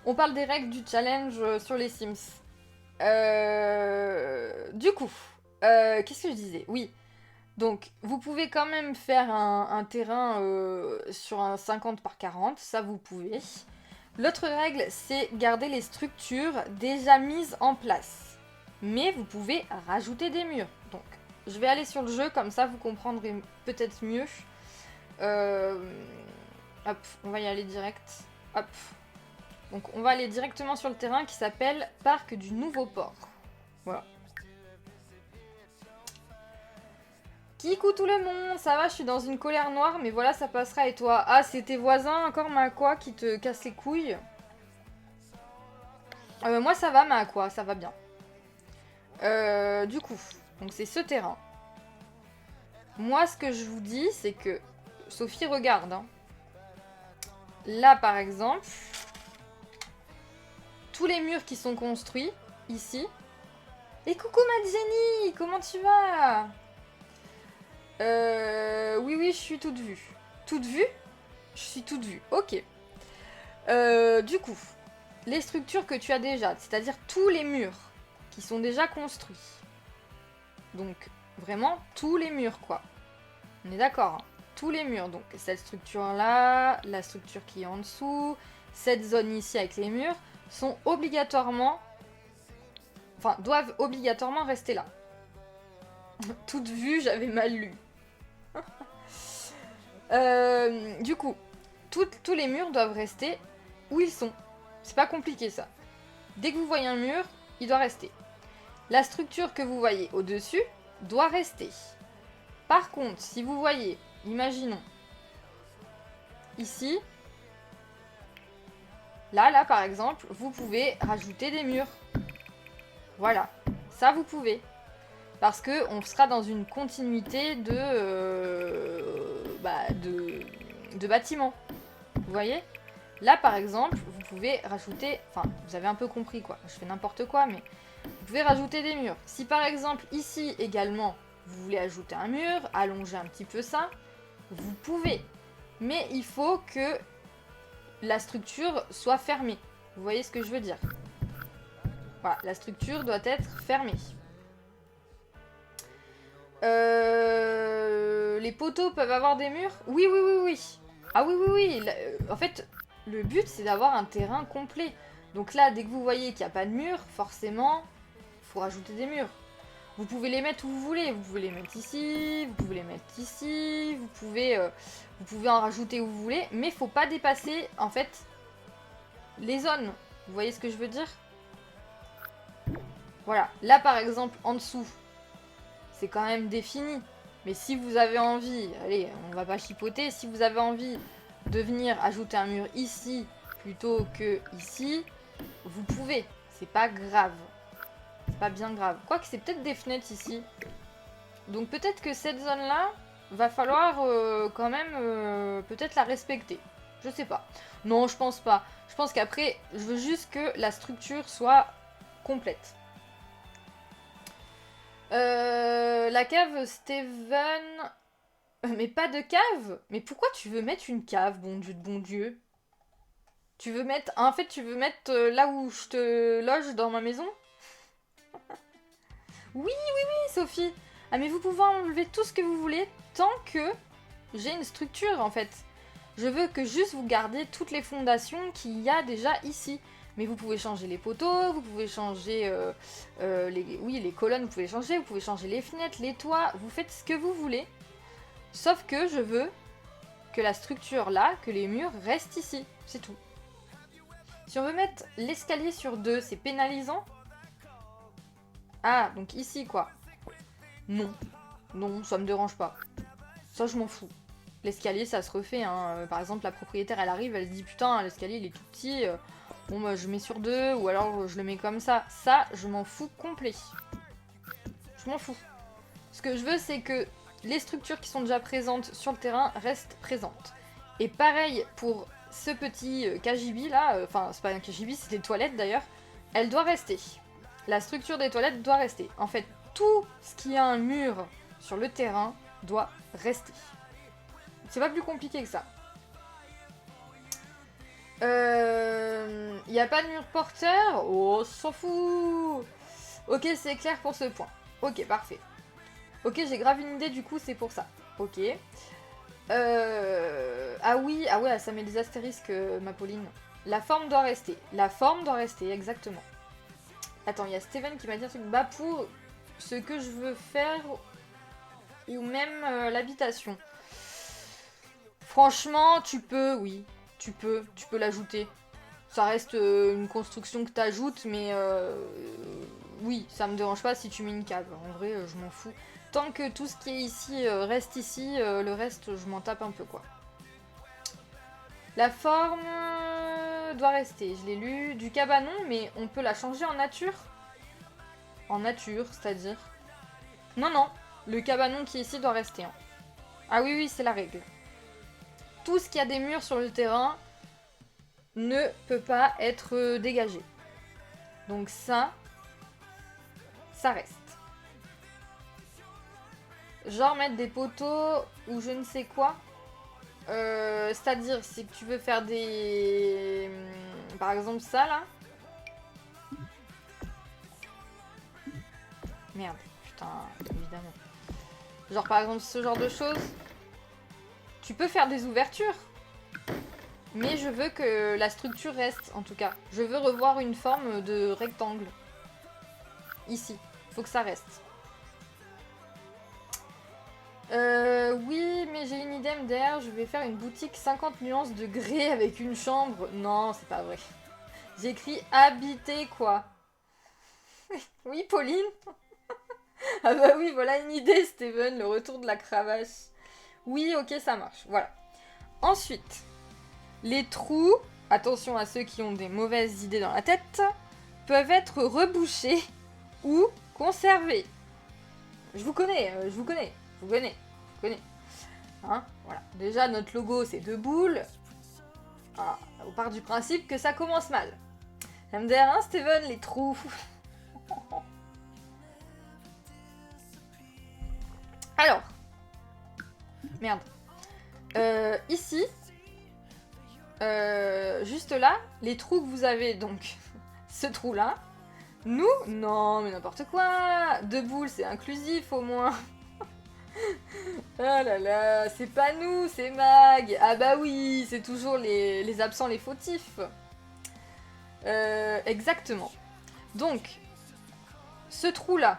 On parle des règles du challenge sur les Sims. Du coup, qu'est-ce que je disais? Oui, donc vous pouvez quand même faire un terrain sur un 50 par 40, ça vous pouvez. L'autre règle, c'est garder les structures déjà mises en place. Mais vous pouvez rajouter des murs. Donc, je vais aller sur le jeu, comme ça vous comprendrez peut-être mieux. Euh, Hop, on va y aller direct. Hop. Donc, on va aller directement sur le terrain qui s'appelle Parc du Nouveau Port. Voilà. Kikou tout le monde, ça va, je suis dans une colère noire, mais voilà, ça passera. Et toi? Ah, c'est tes voisins encore, ma quoi, qui te cassent les couilles? Moi, ça va, ma quoi, ça va bien. Du coup, donc c'est ce terrain. Moi, ce que je vous dis, c'est que... Sophie, regarde. Hein. Là, par exemple, tous les murs qui sont construits, ici. Et coucou, ma Jenny, comment tu vas? Oui, oui, je suis toute vue. Toute vue? Je suis toute vue, ok. Du coup, les structures que tu as déjà, c'est-à-dire tous les murs qui sont déjà construits. Donc, vraiment, tous les murs, quoi. On est d'accord, hein. Tous les murs, donc cette structure-là, la structure qui est en dessous, cette zone ici avec les murs, sont obligatoirement... Enfin, doivent obligatoirement rester là. Toute vue, j'avais mal lu. Du coup, tous les murs doivent rester où ils sont. C'est pas compliqué ça. Dès que vous voyez un mur, il doit rester. La structure que vous voyez au-dessus doit rester. Par contre, si vous voyez, imaginons, ici, là par exemple, vous pouvez rajouter des murs. Voilà, ça vous pouvez. Parce que on sera dans une continuité de bâtiments. Vous voyez? Là par exemple, vous pouvez rajouter... Enfin, vous avez un peu compris quoi, je fais n'importe quoi, mais vous pouvez rajouter des murs. Si par exemple ici également, vous voulez ajouter un mur, allonger un petit peu ça, vous pouvez. Mais il faut que la structure soit fermée. Vous voyez ce que je veux dire? Voilà, la structure doit être fermée. Les poteaux peuvent avoir des murs? Oui, oui, oui, oui. Ah oui, oui, oui. En fait, le but, c'est d'avoir un terrain complet. Donc là, dès que vous voyez qu'il n'y a pas de mur, forcément, il faut rajouter des murs. Vous pouvez les mettre où vous voulez. Vous pouvez les mettre ici, vous pouvez les mettre ici, vous pouvez en rajouter où vous voulez, mais il faut pas dépasser, en fait, les zones. Vous voyez ce que je veux dire? Voilà. Là, par exemple, en dessous, c'est quand même défini. Mais si vous avez envie, allez, on va pas chipoter, si vous avez envie de venir ajouter un mur ici plutôt que ici, vous pouvez. C'est pas grave. C'est pas bien grave. Quoique c'est peut-être des fenêtres ici. Donc peut-être que cette zone-là, va falloir quand même peut-être la respecter. Je sais pas. Non, je pense pas. Je pense qu'après, je veux juste que la structure soit complète. La cave Steven... Mais pas de cave? Mais pourquoi tu veux mettre une cave, bon Dieu de bon Dieu? Tu veux mettre... En fait, tu veux mettre là où je te loge dans ma maison? Oui, oui, oui, Sophie. Ah, mais vous pouvez enlever tout ce que vous voulez tant que j'ai une structure, en fait. Je veux que juste vous gardiez toutes les fondations qu'il y a déjà ici. Mais vous pouvez changer les poteaux, vous pouvez changer les colonnes, vous pouvez changer les fenêtres, les toits, vous faites ce que vous voulez. Sauf que je veux que la structure là, que les murs restent ici, c'est tout. Si on veut mettre l'escalier sur 2, c'est pénalisant? Ah, donc ici quoi. Non, non, ça me dérange pas. Ça je m'en fous. L'escalier ça se refait, hein. Par exemple la propriétaire elle arrive, elle se dit putain l'escalier il est tout petit, bon bah je mets sur 2 ou alors je le mets comme ça. Ça je m'en fous complet. Je m'en fous. Ce que je veux c'est que les structures qui sont déjà présentes sur le terrain restent présentes. Et pareil pour ce petit KGB là, enfin c'est pas un KGB, c'est des toilettes d'ailleurs, elle doit rester. La structure des toilettes doit rester. En fait, tout ce qui a un mur sur le terrain doit rester. C'est pas plus compliqué que ça. Il n'y a pas de mur porteur? Oh, s'en fout. Ok, c'est clair pour ce point. Ok, parfait. Ok, j'ai grave une idée, du coup, c'est pour ça. Ok. Ah oui, ah ouais, ça met des astérisques, ma Pauline. La forme doit rester. La forme doit rester, exactement. Attends, il y a Steven qui m'a dit un truc. Bah, pour ce que je veux faire, ou même l'habitation. Franchement, tu peux, oui. Tu peux l'ajouter. Ça reste une construction que t'ajoutes, mais oui, ça me dérange pas si tu mets une cave. En vrai, je m'en fous. Tant que tout ce qui est ici reste ici, le reste, je m'en tape un peu, quoi. La forme doit rester, je l'ai lu. Du cabanon, mais on peut la changer en nature. En nature, c'est-à-dire... Non, non, le cabanon qui est ici doit rester. Hein. Ah oui, oui, c'est la règle. Tout ce qui a des murs sur le terrain ne peut pas être dégagé. Donc ça reste. Genre mettre des poteaux ou je ne sais quoi. C'est-à-dire, si tu veux faire des... Par exemple ça, là. Merde, putain, évidemment. Genre par exemple ce genre de choses. Tu peux faire des ouvertures. Mais je veux que la structure reste, en tout cas. Je veux revoir une forme de rectangle. Ici. Faut que ça reste. Oui, mais j'ai une idée MDR. Je vais faire une boutique 50 nuances de gris avec une chambre. Non, c'est pas vrai. J'ai écrit habiter, quoi. Oui, Pauline. Ah bah oui, voilà une idée, Steven. Le retour de la cravache. Oui, ok, ça marche. Voilà. Ensuite... Les trous, attention à ceux qui ont des mauvaises idées dans la tête, peuvent être rebouchés ou conservés. Je vous connais. Hein, voilà. Déjà, notre logo, c'est 2 boules. Ah, on part du principe que ça commence mal. MDR, hein, Steven, les trous. Alors. Merde. Ici... juste là, les trous que vous avez, donc ce trou là, nous, non mais n'importe quoi, 2 boules c'est inclusif au moins. Ah là là, c'est pas nous, c'est Mag. Ah bah oui, c'est toujours les absents, les fautifs. Exactement. Donc, ce trou là,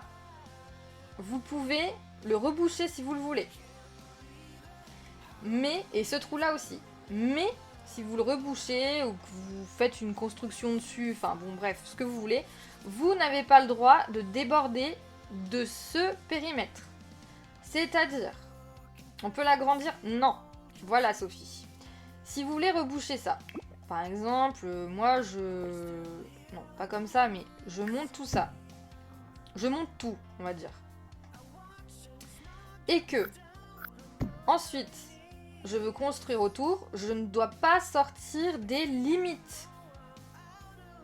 vous pouvez le reboucher si vous le voulez. Mais, et ce trou là aussi, mais... Si vous le rebouchez ou que vous faites une construction dessus, enfin bon bref, ce que vous voulez, vous n'avez pas le droit de déborder de ce périmètre. C'est-à-dire, on peut l'agrandir? Non. Voilà Sophie. Si vous voulez reboucher ça, par exemple, moi je... Non, pas comme ça, mais je monte tout ça. Je monte tout, on va dire. Et que, ensuite... je veux construire autour, je ne dois pas sortir des limites.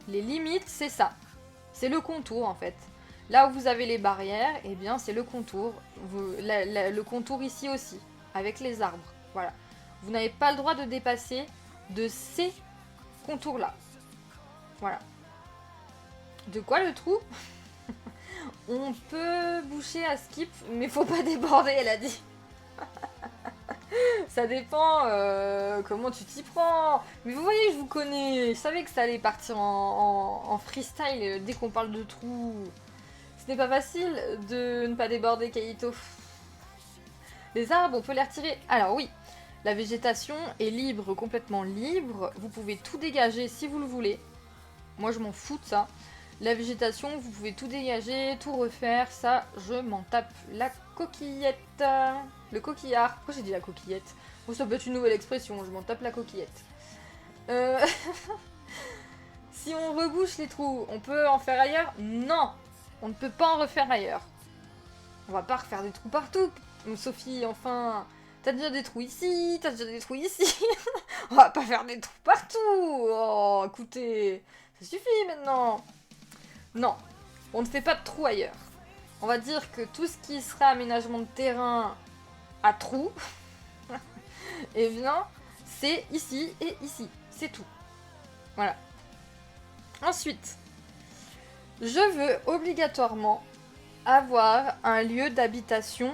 Les limites, c'est ça. C'est le contour, en fait. Là où vous avez les barrières, eh bien, c'est le contour. Le contour ici aussi, avec les arbres. Voilà. Vous n'avez pas le droit de dépasser de ces contours-là. Voilà. De quoi, le trou? On peut boucher à skip, mais faut pas déborder, elle a dit. Ça dépend comment tu t'y prends. Mais vous voyez, je vous connais. Je savais que ça allait partir en freestyle dès qu'on parle de trous. Ce n'est pas facile de ne pas déborder, Kaito. Les arbres, on peut les retirer. Alors oui, la végétation est libre, complètement libre. Vous pouvez tout dégager si vous le voulez. Moi, je m'en fous de ça. La végétation, vous pouvez tout dégager, tout refaire. Ça, je m'en tape la coquillette. Le coquillard. Pourquoi j'ai dit la coquillette? Oh, ça peut être une nouvelle expression, je m'en tape la coquillette. Si on rebouche les trous, on peut en faire ailleurs? Non, on ne peut pas en refaire ailleurs. On va pas refaire des trous partout. Sophie, enfin, t'as déjà des trous ici, t'as déjà des trous ici. On va pas faire des trous partout. Oh, écoutez, ça suffit maintenant. Non, on ne fait pas de trous ailleurs. On va dire que tout ce qui sera aménagement de terrain à trous, eh bien, c'est ici et ici. C'est tout. Voilà. Ensuite, je veux obligatoirement avoir un lieu d'habitation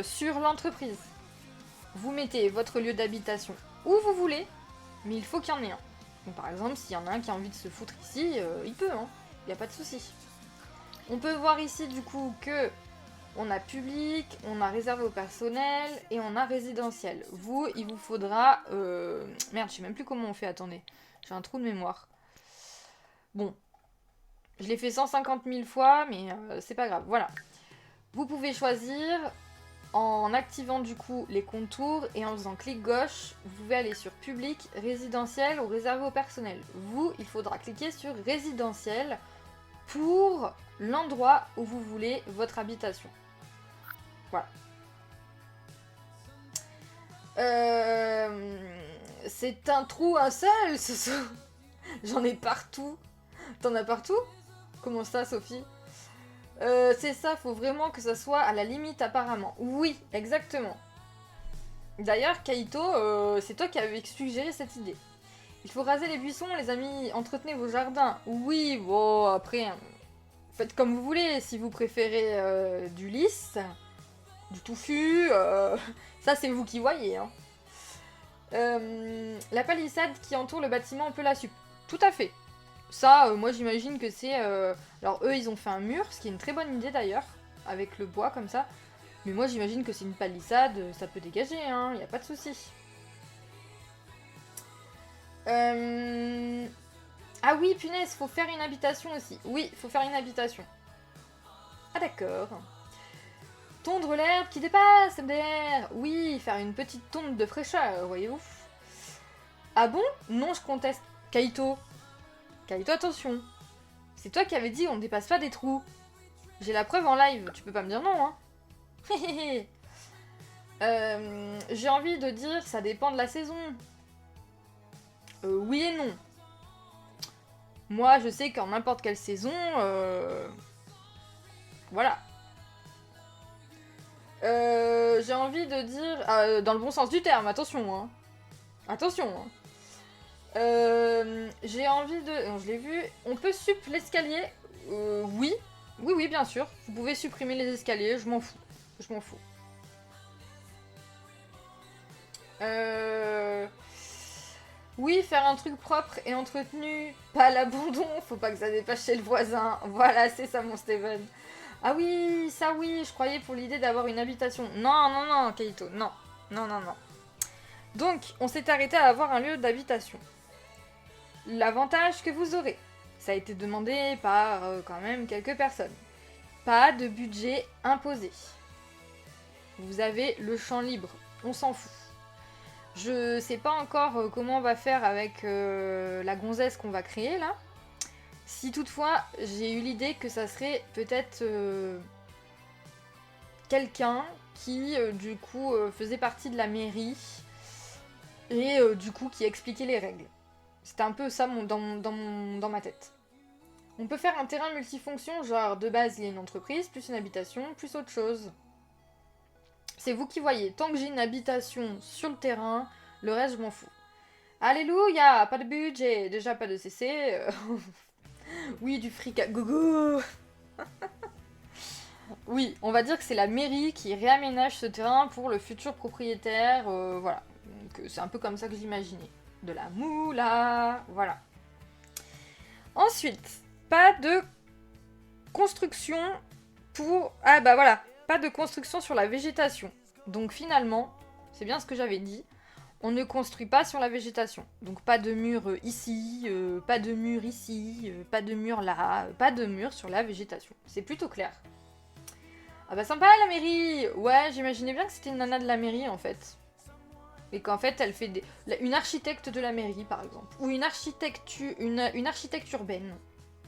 sur l'entreprise. Vous mettez votre lieu d'habitation où vous voulez, mais il faut qu'il y en ait un. Donc, par exemple, s'il y en a un qui a envie de se foutre ici, il peut, hein. Il n'y a pas de souci. On peut voir ici du coup que on a public, on a réservé au personnel et on a résidentiel. Vous, il vous faudra... Merde, je sais même plus comment on fait, attendez. J'ai un trou de mémoire. Bon. Je l'ai fait 150 000 fois, mais c'est pas grave. Voilà. Vous pouvez choisir en activant du coup les contours et en faisant clic gauche. Vous pouvez aller sur public, résidentiel ou réservé au personnel. Vous, il faudra cliquer sur résidentiel pour l'endroit où vous voulez votre habitation. Voilà. C'est un trou, un seul, ce sont... J'en ai partout. T'en as partout? Comment ça, Sophie? C'est ça, faut vraiment que ça soit à la limite apparemment. Oui, exactement. D'ailleurs, Kaito, c'est toi qui avais suggéré cette idée. Il faut raser les buissons, les amis, entretenez vos jardins. Oui, bon, après, faites comme vous voulez. Si vous préférez du lisse, du touffu, ça c'est vous qui voyez. Hein. La palissade qui entoure le bâtiment, on peut la tout à fait. Ça, moi j'imagine que c'est... Alors eux, ils ont fait un mur, ce qui est une très bonne idée d'ailleurs, avec le bois comme ça. Mais moi j'imagine que c'est une palissade, ça peut dégager, hein, y a pas de souci. Ah oui, punaise, faut faire une habitation aussi. Oui, faut faire une habitation. Ah d'accord. Tondre l'herbe qui dépasse, MDR. Oui, faire une petite tonde de fraîcheur, voyez-vous. Ah bon? Non, je conteste. Kaito. Kaito, attention. C'est toi qui avais dit on ne dépasse pas des trous. J'ai la preuve en live, tu peux pas me dire non, hein. J'ai envie de dire ça dépend de la saison. Oui et non. Moi, je sais qu'en n'importe quelle saison, voilà. J'ai envie de dire, dans le bon sens du terme, attention, hein. Attention, hein. J'ai envie de... Non, je l'ai vu. On peut sup l'escalier. Oui. Oui, oui, bien sûr. Vous pouvez supprimer les escaliers, je m'en fous. Je m'en fous. Oui, faire un truc propre et entretenu, pas à l'abandon, faut pas que ça dépasse chez le voisin. Voilà, c'est ça mon Steven. Ah oui, ça oui, je croyais pour l'idée d'avoir une habitation. Non, non, non, Kaito, non. Non, non, non. Donc, on s'est arrêté à avoir un lieu d'habitation. L'avantage que vous aurez, ça a été demandé par quand même quelques personnes. Pas de budget imposé. Vous avez le champ libre, on s'en fout. Je sais pas encore comment on va faire avec la gonzesse qu'on va créer là. Si toutefois j'ai eu l'idée que ça serait peut-être quelqu'un qui du coup faisait partie de la mairie et du coup qui expliquait les règles. C'était un peu ça dans ma tête. On peut faire un terrain multifonction, genre de base il y a une entreprise, plus une habitation, plus autre chose. C'est vous qui voyez. Tant que j'ai une habitation sur le terrain, le reste je m'en fous. Alléluia, pas de budget, déjà pas de CC. Oui, du fric à gogo. Oui, on va dire que c'est la mairie qui réaménage ce terrain pour le futur propriétaire. Voilà. Donc c'est un peu comme ça que j'imaginais. De la moula, voilà. Ensuite, pas de construction pour... Ah bah voilà, pas de construction sur la végétation. Donc finalement, c'est bien ce que j'avais dit, on ne construit pas sur la végétation. Donc pas de mur ici, pas de mur ici, pas de mur là, pas de mur sur la végétation. C'est plutôt clair. Ah bah sympa la mairie. Ouais, j'imaginais bien que c'était une nana de la mairie en fait. Et qu'en fait elle fait une architecte de la mairie par exemple. Ou une architecte urbaine.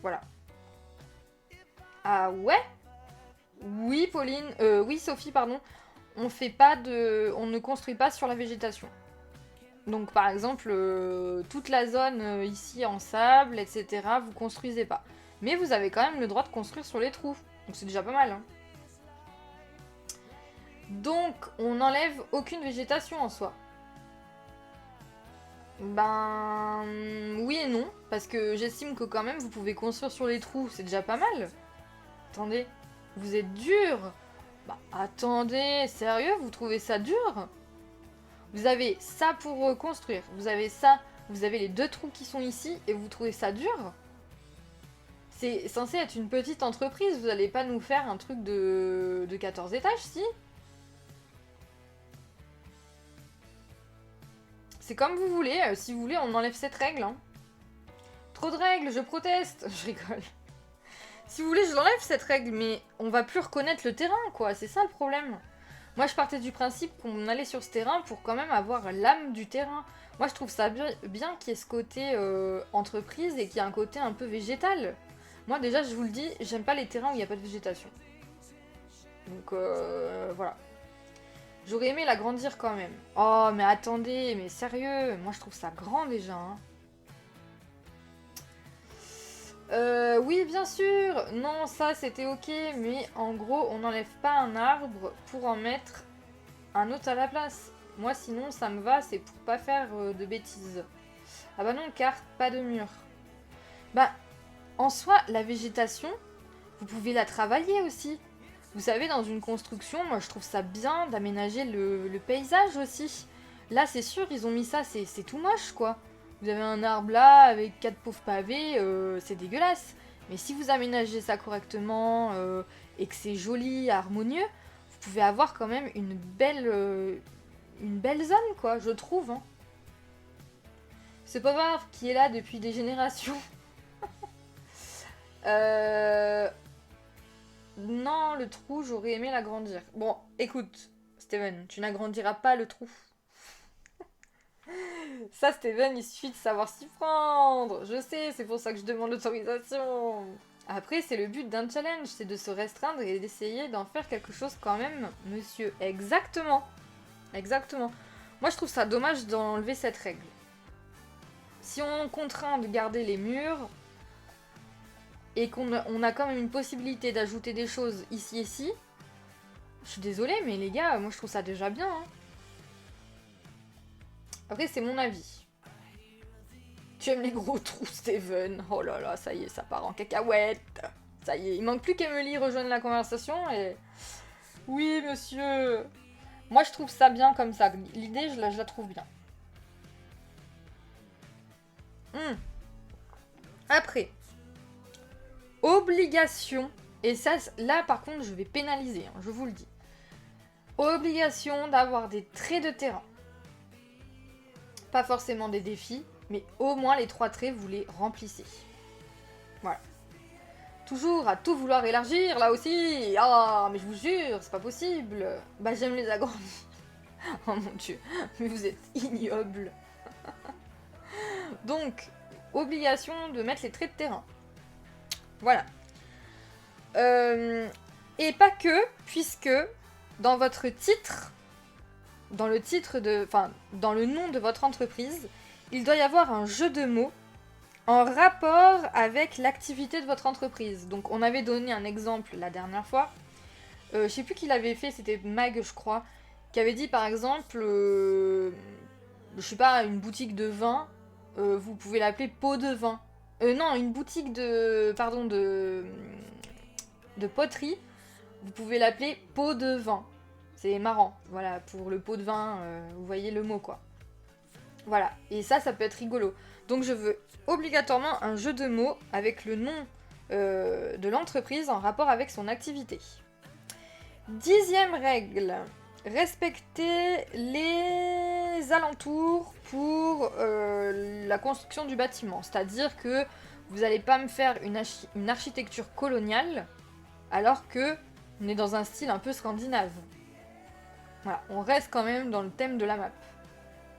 Voilà. Ah ouais? Oui Pauline, oui Sophie pardon. On ne construit pas sur la végétation. Donc par exemple, toute la zone ici en sable, etc. Vous construisez pas. Mais vous avez quand même le droit de construire sur les trous. Donc c'est déjà pas mal. Hein. Donc on n'enlève aucune végétation en soi. Ben oui et non, parce que j'estime que quand même vous pouvez construire sur les trous, c'est déjà pas mal. Attendez, vous êtes dur. Bah attendez, sérieux, vous trouvez ça dur? Vous avez ça pour construire, vous avez ça, vous avez les 2 trous qui sont ici et vous trouvez ça dur? C'est censé être une petite entreprise, vous allez pas nous faire un truc de 14 étages, si? C'est comme vous voulez, si vous voulez on enlève cette règle. Hein. Trop de règles, je proteste. Je rigole. Si vous voulez je l'enlève cette règle, mais on va plus reconnaître le terrain quoi, c'est ça le problème. Moi je partais du principe qu'on allait sur ce terrain pour quand même avoir l'âme du terrain. Moi je trouve ça bien qu'il y ait ce côté entreprise et qu'il y ait un côté un peu végétal. Moi déjà je vous le dis, j'aime pas les terrains où il n'y a pas de végétation. Donc voilà. J'aurais aimé l'agrandir quand même. Oh, mais attendez, mais sérieux, moi je trouve ça grand déjà. Hein. Oui, bien sûr. Non, ça c'était ok, mais en gros, on n'enlève pas un arbre pour en mettre un autre à la place. Moi, sinon, ça me va, c'est pour pas faire de bêtises. Ah bah non, carte, pas de mur. Bah, en soi, la végétation, vous pouvez la travailler aussi. Vous savez, dans une construction, moi je trouve ça bien d'aménager le paysage aussi. Là, c'est sûr, ils ont mis ça, c'est tout moche quoi. Vous avez un arbre là avec 4 pauvres pavés, c'est dégueulasse. Mais si vous aménagez ça correctement et que c'est joli, harmonieux, vous pouvez avoir quand même une belle zone quoi, je trouve. Hein. C'est pas grave qui est là depuis des générations. Non, le trou, j'aurais aimé l'agrandir. Bon, écoute, Steven, tu n'agrandiras pas le trou. Ça, Steven, il suffit de savoir s'y prendre. Je sais, c'est pour ça que je demande l'autorisation. Après, c'est le but d'un challenge, c'est de se restreindre et d'essayer d'en faire quelque chose quand même, monsieur. Exactement. Exactement. Moi, je trouve ça dommage d'enlever cette règle. Si on contraint de garder les murs, et qu'on a quand même une possibilité d'ajouter des choses ici et ici, je suis désolée, mais les gars, moi je trouve ça déjà bien. Hein. Après, c'est mon avis. Tu aimes les gros trous, Steven. Oh là là, ça y est, ça part en cacahuète. Ça y est, il manque plus qu'Emily rejoigne la conversation et... Oui, monsieur. Moi, je trouve ça bien comme ça. L'idée, je la trouve bien. Après... Obligation, et ça, là par contre, je vais pénaliser, hein, je vous le dis. Obligation d'avoir des traits de terrain. Pas forcément des défis, mais au moins les 3 traits, vous les remplissez. Voilà. Toujours à tout vouloir élargir, là aussi. Ah, mais je vous jure, c'est pas possible. Bah, j'aime les agrandir. Oh mon dieu, mais vous êtes ignoble. Donc, obligation de mettre les traits de terrain. Voilà. Et pas que, puisque dans votre titre, dans le nom de votre entreprise, il doit y avoir un jeu de mots en rapport avec l'activité de votre entreprise. Donc on avait donné un exemple la dernière fois. Je sais plus qui l'avait fait, c'était Mag, je crois, qui avait dit par exemple, je sais pas, une boutique de vin, vous pouvez l'appeler pot de vin. Non, une boutique de poterie, vous pouvez l'appeler pot de vin. C'est marrant, voilà, pour le pot de vin, vous voyez le mot quoi. Voilà, et ça peut être rigolo. Donc je veux obligatoirement un jeu de mots avec le nom de l'entreprise en rapport avec son activité. 10e règle, respecter les alentours pour la construction du bâtiment. C'est-à-dire que vous n'allez pas me faire une architecture coloniale alors que on est dans un style un peu scandinave. Voilà, on reste quand même dans le thème de la map.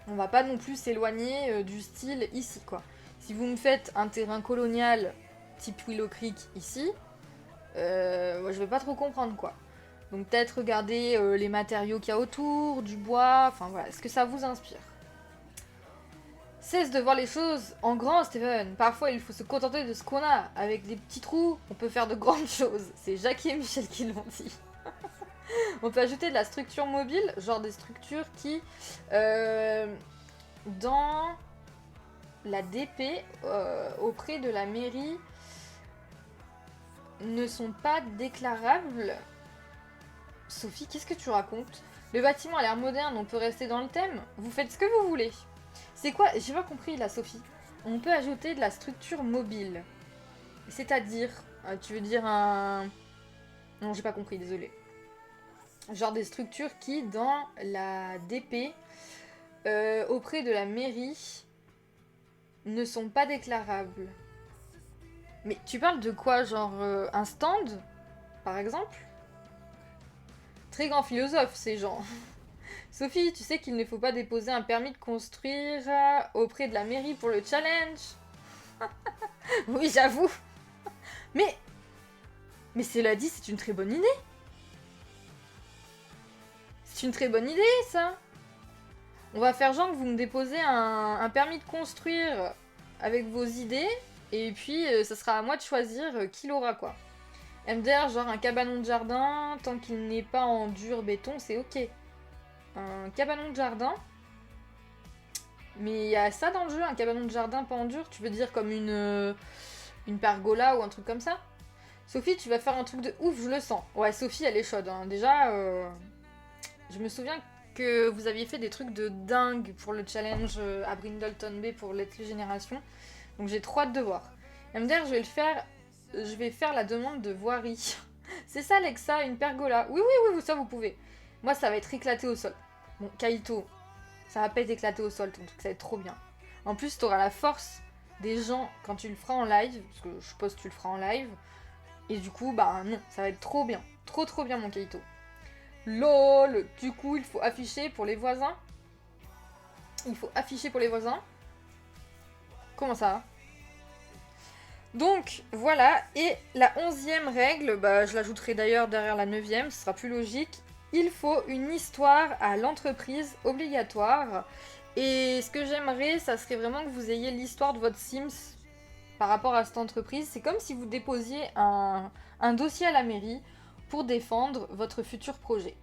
On va pas non plus s'éloigner du style ici, quoi. Si vous me faites un terrain colonial type Willow Creek ici, je vais pas trop comprendre, quoi. Donc peut-être regarder les matériaux qu'il y a autour, du bois, enfin voilà, est-ce que ça vous inspire? Cesse de voir les choses en grand, Steven. Parfois, il faut se contenter de ce qu'on a. Avec des petits trous, on peut faire de grandes choses. C'est Jackie et Michel qui l'ont dit. On peut ajouter de la structure mobile, genre des structures qui, dans la DP auprès de la mairie ne sont pas déclarables. Sophie, qu'est-ce que tu racontes? Le bâtiment a l'air moderne, on peut rester dans le thème. Vous faites ce que vous voulez. C'est quoi? J'ai pas compris là, Sophie. On peut ajouter de la structure mobile. C'est-à-dire, tu veux dire un... Non, j'ai pas compris, désolé. Genre des structures qui, dans la DP, auprès de la mairie, ne sont pas déclarables. Mais tu parles de quoi? Genre un stand, par exemple? Très grand philosophe, ces gens. Sophie, tu sais qu'il ne faut pas déposer un permis de construire auprès de la mairie pour le challenge? Oui, j'avoue. Mais cela dit, c'est une très bonne idée. C'est une très bonne idée, ça. On va faire genre que vous me déposez un permis de construire avec vos idées, et puis ça sera à moi de choisir qui l'aura, quoi. MDR, genre un cabanon de jardin, tant qu'il n'est pas en dur béton, c'est ok. Un cabanon de jardin. Mais il y a ça dans le jeu, un cabanon de jardin pas en dur? Tu veux dire comme une pergola ou un truc comme ça? Sophie, tu vas faire un truc de ouf, je le sens. Ouais, Sophie, elle est chaude. Hein. Déjà, je me souviens que vous aviez fait des trucs de dingue pour le challenge à Brindleton Bay pour Let's Play Génération. Donc j'ai trop hâte de voir. MDR, je vais faire la demande de voirie. C'est ça, Lexa, une pergola. Oui, ça vous pouvez. Moi, ça va être éclaté au sol. Bon, Kaito, ça va pas être éclaté au sol, ton truc, ça va être trop bien. En plus, t'auras la force des gens quand tu le feras en live, parce que je suppose que tu le feras en live. Et du coup, bah non, ça va être trop bien. Trop bien, mon Kaito. LOL, du coup, il faut afficher pour les voisins. Il faut afficher pour les voisins. Comment ça? Donc, voilà. Et la 11e règle, bah, je l'ajouterai d'ailleurs derrière la 9e, ce sera plus logique. Il faut une histoire à l'entreprise obligatoire. Et ce que j'aimerais, ça serait vraiment que vous ayez l'histoire de votre Sims par rapport à cette entreprise. C'est comme si vous déposiez un dossier à la mairie pour défendre votre futur projet.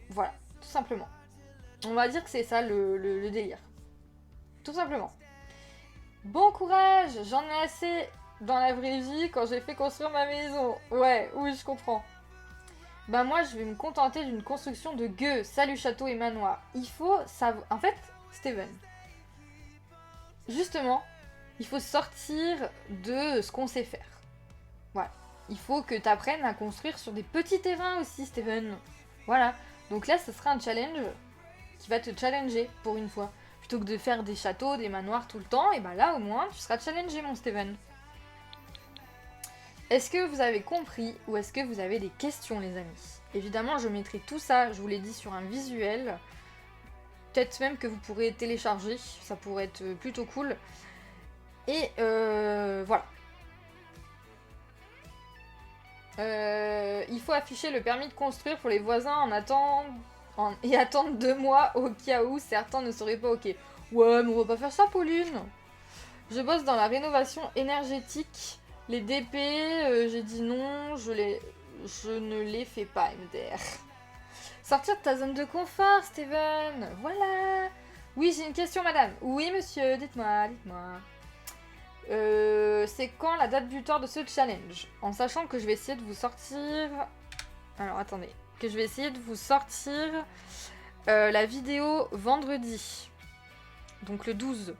Voilà, tout simplement. On va dire que c'est ça le délire. Tout simplement. Bon courage, j'en ai assez dans la vraie vie quand j'ai fait construire ma maison. Ouais, oui, je comprends. Bah moi, je vais me contenter d'une construction de gueux. Salut château et manoir. Il faut savoir... En fait, Steven, justement, il faut sortir de ce qu'on sait faire. Voilà. Il faut que tu apprennes à construire sur des petits terrains aussi, Steven. Voilà. Donc là, ce sera un challenge qui va te challenger pour une fois. Plutôt que de faire des châteaux, des manoirs tout le temps, et bah là, au moins, tu seras challengé, mon Steven. Est-ce que vous avez compris ou est-ce que vous avez des questions, les amis? Évidemment, je mettrai tout ça, je vous l'ai dit, sur un visuel. Peut-être même que vous pourrez télécharger, ça pourrait être plutôt cool. Et voilà. Il faut afficher le permis de construire pour les voisins et attendre 2 mois au cas où certains ne seraient pas ok. Ouais, mais on va pas faire ça, Pauline. Je bosse dans la rénovation énergétique. Les DP, j'ai dit non, je ne les fais pas, MDR. Sortir de ta zone de confort, Steven. Voilà. Oui, j'ai une question, madame. Oui, monsieur, dites-moi. C'est quand la date butoir de ce challenge? En sachant que je vais essayer de vous sortir... Alors, attendez. Que je vais essayer de vous sortir la vidéo vendredi. Donc le 12.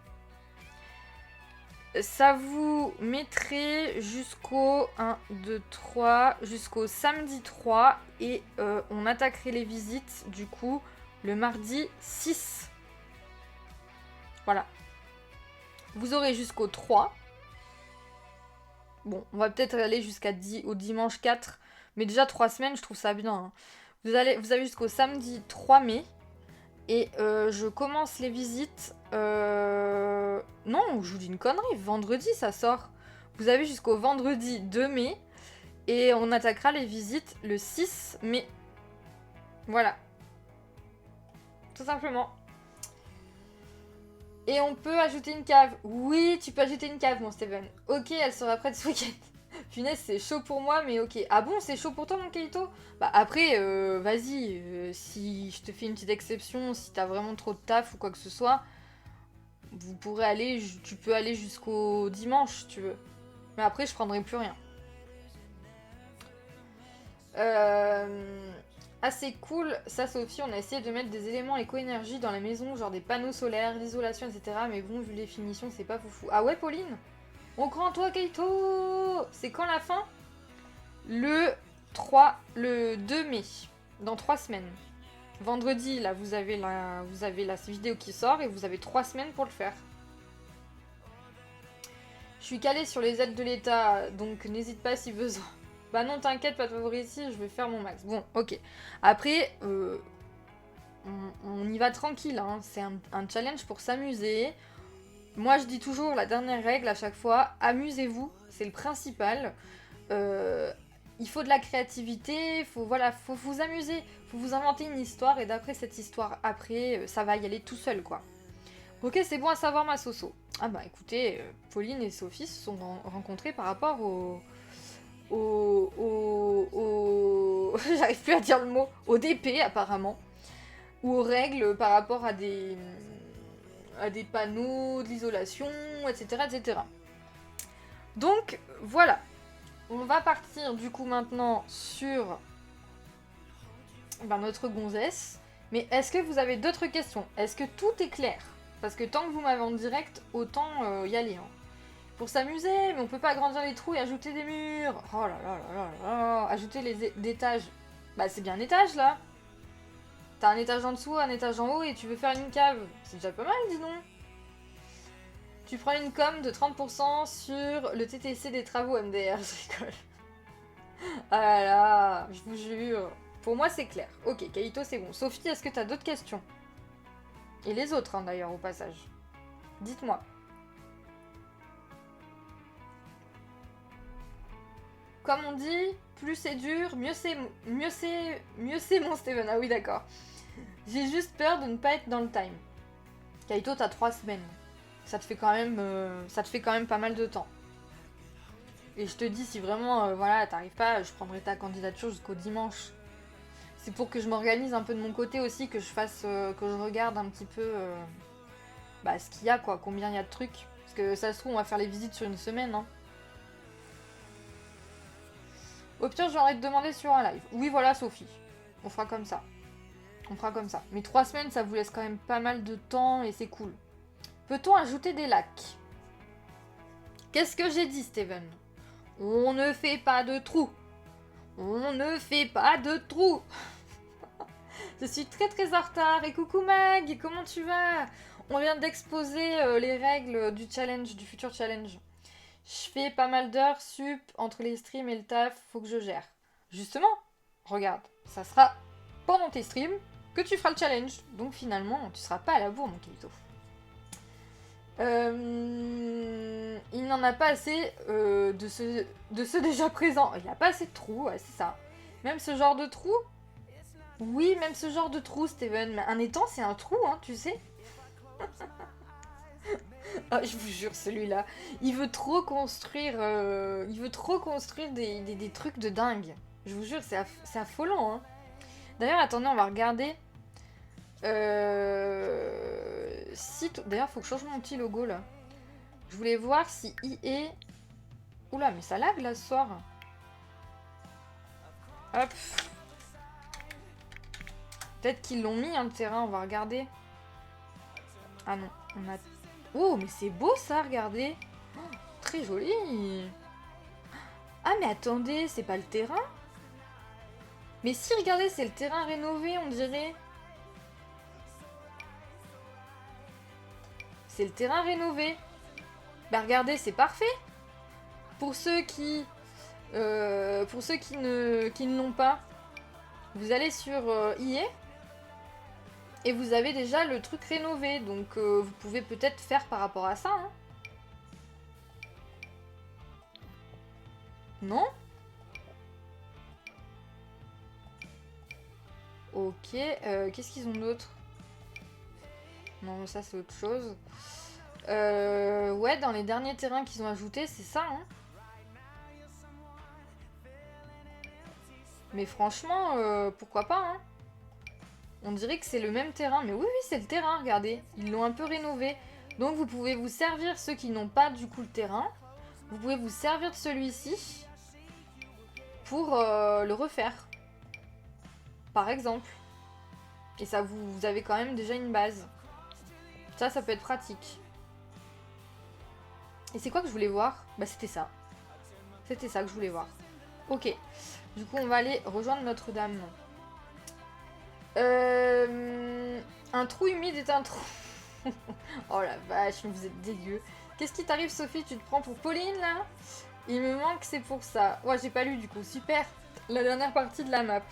Ça vous mettrait jusqu'au 1, 2, 3, jusqu'au samedi 3 et on attaquerait les visites du coup le mardi 6. Voilà. Vous aurez jusqu'au 3. Bon, on va peut-être aller au dimanche 4, mais déjà 3 semaines, je trouve ça bien. Hein. Vous avez jusqu'au samedi 3 mai. Et je commence les visites... Non, je vous dis une connerie, vendredi ça sort. Vous avez jusqu'au vendredi 2 mai. Et on attaquera les visites le 6 mai. Voilà. Tout simplement. Et on peut ajouter une cave. Oui, tu peux ajouter une cave, mon Steven. Ok, elle sera prête ce week-end. Punaise, c'est chaud pour moi, mais ok. Ah bon, c'est chaud pour toi, mon Kaito? Bah après, vas-y, si je te fais une petite exception, si t'as vraiment trop de taf ou quoi que ce soit, vous pourrez aller, tu peux aller jusqu'au dimanche si tu veux. Mais après, je prendrai plus rien. Assez cool, ça Sophie, on a essayé de mettre des éléments éco-énergie dans la maison, genre des panneaux solaires, l'isolation, etc. Mais bon, vu les finitions, c'est pas foufou. Ah ouais, Pauline? On croit en toi, Kaito! C'est quand la fin? Le 2 mai, dans 3 semaines. Vendredi, là, vous avez la vidéo qui sort et vous avez 3 semaines pour le faire. Je suis calée sur les aides de l'État, donc n'hésite pas si besoin. Bah non, t'inquiète, pas de favoriser, je vais faire mon max. Bon, ok. Après, on y va tranquille, hein. C'est un challenge pour s'amuser. Moi, je dis toujours la dernière règle à chaque fois, amusez-vous, c'est le principal. Il faut de la créativité, faut vous amuser, faut vous inventer une histoire et d'après cette histoire, ça va y aller tout seul, quoi. Ok, c'est bon à savoir, ma Soso. Ah bah écoutez, Pauline et Sophie se sont rencontrées par rapport j'arrive plus à dire le mot, au DP apparemment, ou aux règles par rapport à des panneaux, de l'isolation, etc., etc. Donc voilà, on va partir du coup maintenant sur notre gonzesse. Mais est-ce que vous avez d'autres questions? Est-ce que tout est clair? Parce que tant que vous m'avez en direct, autant y aller. Hein. Pour s'amuser, mais on peut pas agrandir les trous et ajouter des murs. Oh là là là là là. Ajouter des étages. Bah c'est bien un étage là. T'as un étage en dessous, un étage en haut et tu veux faire une cave. C'est déjà pas mal, dis donc. Tu prends une com de 30% sur le TTC des travaux MDR, je rigole. Ah là là, je vous jure. Pour moi c'est clair. Ok, Kaito c'est bon. Sophie, est-ce que t'as d'autres questions? Et les autres hein, d'ailleurs au passage. Dites-moi. Comme on dit, plus c'est dur, mieux c'est mon Steven. Ah oui, d'accord. J'ai juste peur de ne pas être dans le time. Kaito, t'as 3 semaines. Ça te fait quand même pas mal de temps. Et je te dis, si vraiment, voilà, t'arrives pas, je prendrai ta candidature jusqu'au dimanche. C'est pour que je m'organise un peu de mon côté aussi, que je regarde un petit peu ce qu'il y a, quoi, combien il y a de trucs. Parce que ça se trouve, on va faire les visites sur une semaine, hein. Au pire, j'aurais te demander sur un live. Oui, voilà, Sophie. On fera comme ça. Mais 3 semaines, ça vous laisse quand même pas mal de temps et c'est cool. Peut-on ajouter des lacs? Qu'est-ce que j'ai dit, Steven? On ne fait pas de trous. On ne fait pas de trous. Je suis très très en retard. Et coucou Mag, comment tu vas? On vient d'exposer les règles du challenge, du futur challenge. Je fais pas mal d'heures sup entre les streams et le taf, faut que je gère. Justement, regarde, ça sera pendant tes streams que tu feras le challenge. Donc finalement, tu seras pas à la bourre, mon Kaito. Il n'en a pas assez de ceux déjà présents. Il n'y a pas assez de trous, ouais, c'est ça. Même ce genre de trou? Oui, même ce genre de trou, Steven. Mais un étang, c'est un trou, hein, tu sais. Ah, je vous jure, celui-là, il veut trop construire des trucs de dingue. Je vous jure, c'est affolant. Hein. D'ailleurs, attendez, on va regarder. D'ailleurs, faut que je change mon petit logo là. Je voulais voir si IE. Oula, mais ça lag là ce soir. Hop. Peut-être qu'ils l'ont mis un terrain, on va regarder. Ah non, on a. Oh, mais c'est beau ça, regardez. Oh, très joli. Ah, mais attendez, c'est pas le terrain? Mais si, regardez, c'est le terrain rénové, on dirait. C'est le terrain rénové. Bah regardez, c'est parfait. Pour ceux qui ne l'ont pas, vous allez sur IE et vous avez déjà le truc rénové. Donc vous pouvez peut-être faire par rapport à ça. Hein. Non? Ok, qu'est-ce qu'ils ont d'autre? Non, ça c'est autre chose. Ouais, dans les derniers terrains qu'ils ont ajoutés, c'est ça, hein. Mais franchement, pourquoi pas, hein. On dirait que c'est le même terrain. Mais oui, oui, c'est le terrain, regardez. Ils l'ont un peu rénové. Donc vous pouvez vous servir ceux qui n'ont pas du coup le terrain. Vous pouvez vous servir de celui-ci pour le refaire. Par exemple. Et ça, vous avez quand même déjà une base. Ça peut être pratique. Et c'est quoi que je voulais voir? Bah c'était ça. C'était ça que je voulais voir. Ok. Du coup, on va aller rejoindre Notre-Dame. Un trou humide est un trou. Oh la vache, mais vous êtes dégueu. Qu'est-ce qui t'arrive, Sophie? Tu te prends pour Pauline, là? Il me manque, c'est pour ça. Ouais, j'ai pas lu, du coup. Super. La dernière partie de la map.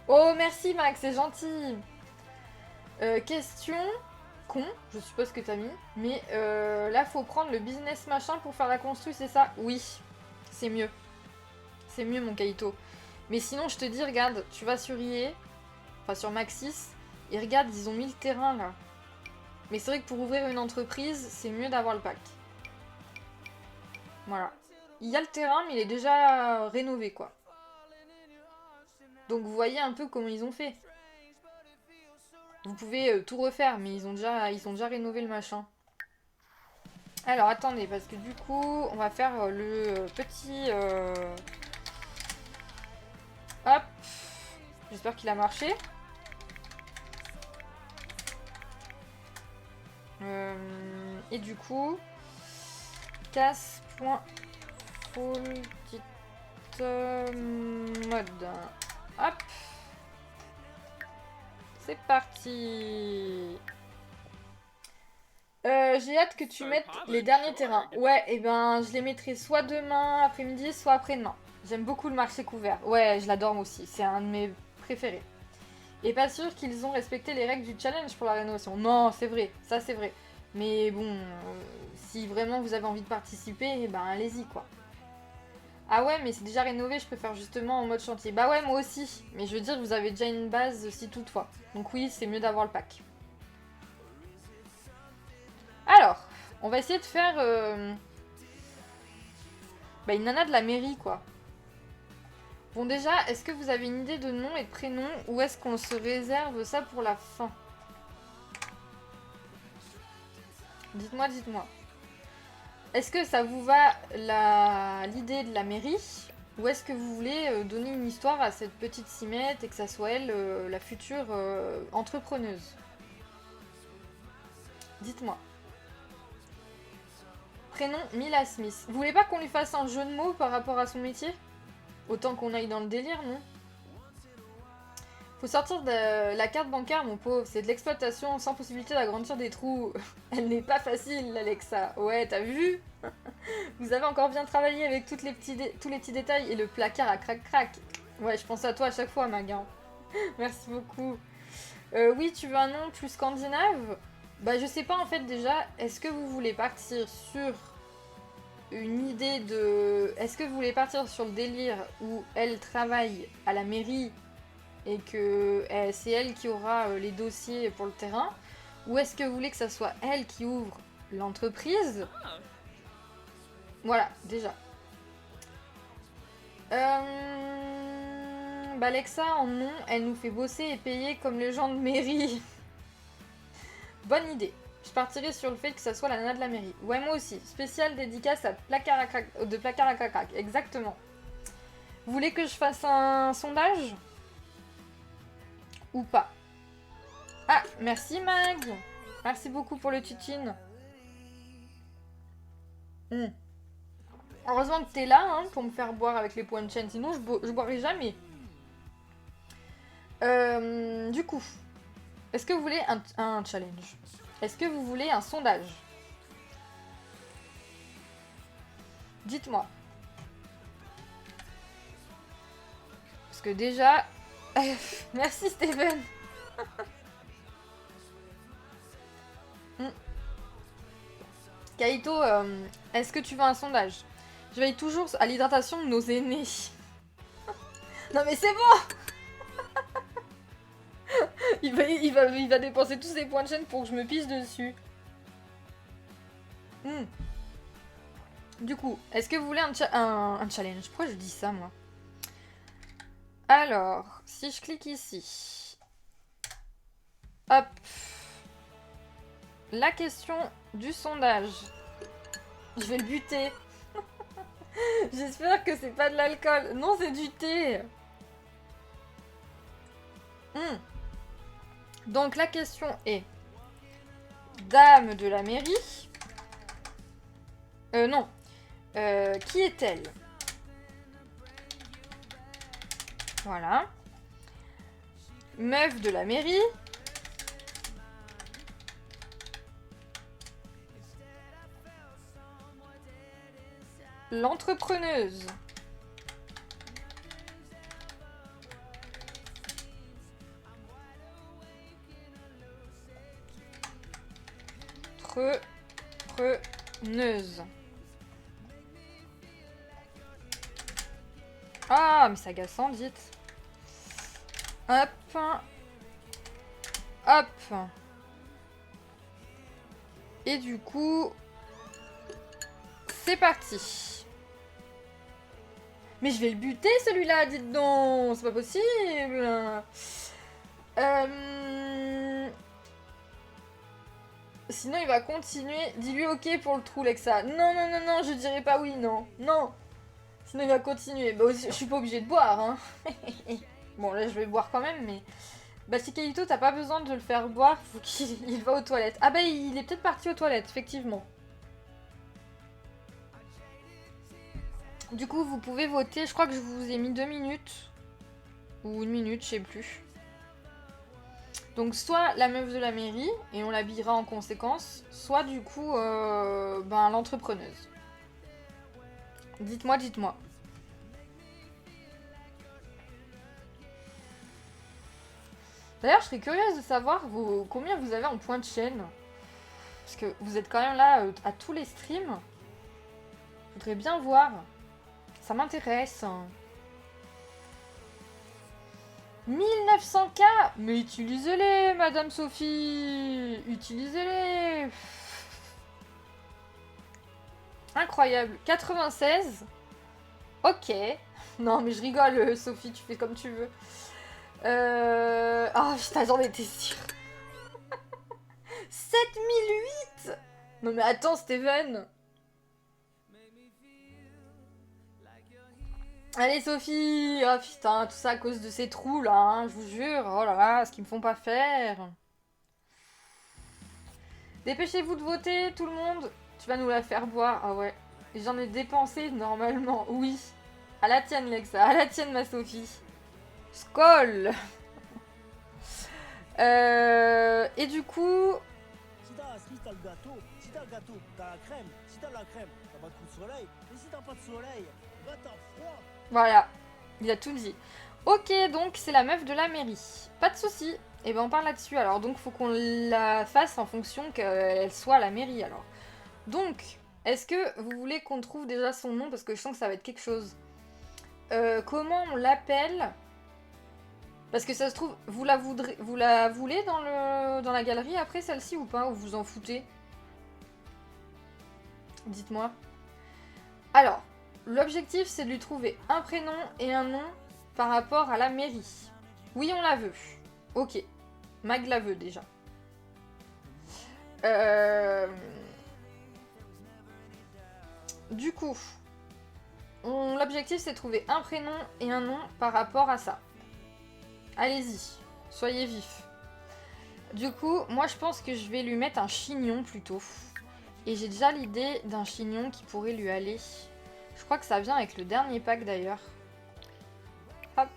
Oh, merci, Max, c'est gentil. Question con, je suppose que t'as mis. Mais là, faut prendre le business machin pour faire la construit, c'est ça? Oui, c'est mieux. C'est mieux, mon Kaito. Mais sinon, je te dis, regarde, tu vas sur IE, enfin sur Maxis, et regarde, ils ont mis le terrain, là. Mais c'est vrai que pour ouvrir une entreprise, c'est mieux d'avoir le pack. Voilà. Il y a le terrain, mais il est déjà rénové, quoi. Donc vous voyez un peu comment ils ont fait. Vous pouvez tout refaire, mais ils ont déjà rénové le machin. Alors attendez, parce que du coup, on va faire le petit... Hop. J'espère qu'il a marché. Et du coup, casse.full mode. Hop. C'est parti. J'ai hâte que tu mettes les derniers terrains. Ouais, et ben je les mettrai soit demain après-midi, soit après-demain. J'aime beaucoup le marché couvert. Ouais, je l'adore aussi. C'est un de mes préférés. Et pas sûr qu'ils ont respecté les règles du challenge pour la rénovation. Non, c'est vrai. Ça, c'est vrai. Mais bon, si vraiment vous avez envie de participer, eh ben allez-y, quoi. Ah ouais, mais c'est déjà rénové, je peux faire justement en mode chantier. Bah ouais, moi aussi. Mais je veux dire, vous avez déjà une base si toutefois. Donc oui, c'est mieux d'avoir le pack. Alors, on va essayer de faire une nana de la mairie, quoi. Bon, déjà, est-ce que vous avez une idée de nom et de prénom ou est-ce qu'on se réserve ça pour la fin? Dites-moi, dites-moi. Est-ce que ça vous va l'idée de la mairie ou est-ce que vous voulez donner une histoire à cette petite Cimette et que ça soit elle la future entrepreneuse? Dites-moi. Prénom Mila Smith. Vous voulez pas qu'on lui fasse un jeu de mots par rapport à son métier? Autant qu'on aille dans le délire, non? Faut sortir de la carte bancaire, mon pauvre. C'est de l'exploitation sans possibilité d'agrandir des trous. Elle n'est pas facile, Alexa. Ouais, t'as vu? Vous avez encore bien travaillé avec tous les petits détails et le placard à crac-crac. Ouais, je pense à toi à chaque fois, Maguin. Merci beaucoup. Oui, tu veux un nom plus scandinave? Bah, je sais pas en fait déjà. Est-ce que vous voulez partir sur une idée de... Est-ce que vous voulez partir sur le délire où elle travaille à la mairie et que c'est elle qui aura les dossiers pour le terrain? Ou est-ce que vous voulez que ça soit elle qui ouvre l'entreprise? Voilà, déjà. Bah Alexa, en nom, elle nous fait bosser et payer comme les gens de mairie. Bonne idée. Je partirai sur le fait que ça soit la nana de la mairie. Ouais, moi aussi. Spécial dédicace à de placard à crac-crac. Exactement. Vous voulez que je fasse un sondage? Ou pas? Ah, merci Mag. Merci beaucoup pour le tutine. Heureusement que t'es là hein, pour me faire boire avec les points de chaîne. Sinon, je boirais jamais. Du coup, est-ce que vous voulez un challenge? Est-ce que vous voulez un sondage? Dites-moi. Parce que déjà... Merci Steven. Kaito, est-ce que tu veux un sondage? Je veille toujours à l'hydratation de nos aînés. Non mais c'est bon. il va dépenser tous ses points de chaîne pour que je me pisse dessus. Du coup, est-ce que vous voulez un challenge? Pourquoi je dis ça, moi? Alors, si je clique ici... Hop. La question du sondage. Je vais le buter. J'espère que c'est pas de l'alcool. Non, c'est du thé. Donc la question est... Dame de la mairie. Non. Qui est-elle? Voilà. Meuf de la mairie. L'entrepreneuse. Entrepreneuse. Ah, mais c'est agaçant, dites. Hop. Hop. Et du coup... C'est parti. Mais je vais le buter, celui-là, dites donc. C'est pas possible. Sinon, il va continuer. Dis-lui ok pour le trou, Lexa. Non, non, non, non, je dirais pas oui, non. Non. Sinon, il va continuer. Bah, aussi, je suis pas obligée de boire, hein. Bon, là, je vais boire quand même, mais... Bah, Chicaito, t'as pas besoin de le faire boire. Faut qu'il va aux toilettes. Ah bah, il est peut-être parti aux toilettes, effectivement. Du coup, vous pouvez voter. Je crois que je vous ai mis 2 minutes. Ou 1 minute, je sais plus. Donc, soit la meuf de la mairie, et on l'habillera en conséquence. Soit, du coup, ben, l'entrepreneuse. Dites-moi, dites-moi. D'ailleurs, je serais curieuse de savoir combien vous avez en points de chaîne. Parce que vous êtes quand même là à tous les streams. Je voudrais bien voir. Ça m'intéresse. 1900K. Mais utilisez-les, Madame Sophie. Utilisez-les. Incroyable. 96. Ok. Non, mais je rigole, Sophie, tu fais comme tu veux. Ah, putain, j'en étais sûre. 7008. Non mais attends, Steven. Allez, Sophie. Oh putain, tout ça à cause de ces trous là, hein, je vous jure. Oh là là, ce qu'ils me font pas faire. Dépêchez-vous de voter, tout le monde. Tu vas nous la faire boire. Ah ouais. J'en ai dépensé normalement. Oui. À la tienne, Lexa. À la tienne, ma Sophie. Skoll. Et du coup... Si t'as le gâteau, si t'as le gâteau, t'as la crème. Si t'as la crème, t'as pas de coup de soleil. Et si t'as pas de soleil, bah t'as froid. Voilà. Il a tout dit. Ok, donc c'est la meuf de la mairie. Pas de souci. Et ben on parle là-dessus. Alors donc faut qu'on la fasse en fonction qu'elle soit à la mairie alors. Donc, est-ce que vous voulez qu'on trouve déjà son nom parce que je sens que ça va être quelque chose. Comment on l'appelle? Parce que ça se trouve, vous la voulez dans la galerie après celle-ci ou pas? Ou vous en foutez? Dites-moi. Alors, l'objectif c'est de lui trouver un prénom et un nom par rapport à la mairie. Oui, on la veut. Ok. Mag la veut déjà. Du coup, l'objectif c'est de trouver un prénom et un nom par rapport à ça. Allez-y, soyez vifs. Du coup, moi je pense que je vais lui mettre un chignon plutôt. Et j'ai déjà l'idée d'un chignon qui pourrait lui aller. Je crois que ça vient avec le dernier pack d'ailleurs. Hop.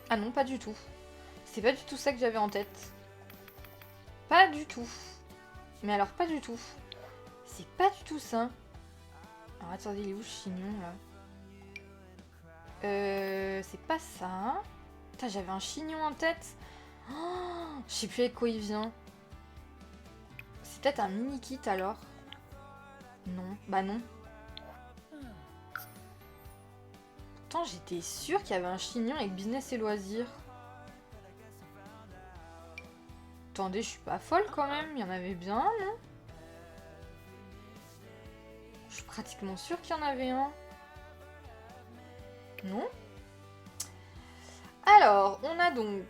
Ah non, pas du tout. C'est pas du tout ça que j'avais en tête. Pas du tout. Mais alors pas du tout. C'est pas du tout ça. Alors attendez, il est où le chignon là? C'est pas ça. Putain, j'avais un chignon en tête. Oh, je sais plus avec quoi il vient. C'est peut-être un mini kit alors. Non, bah non. Pourtant, j'étais sûre qu'il y avait un chignon avec business et loisirs. Attendez, je suis pas folle quand même. Il y en avait bien, non? Je suis pratiquement sûre qu'il y en avait un. Non? Alors, on a donc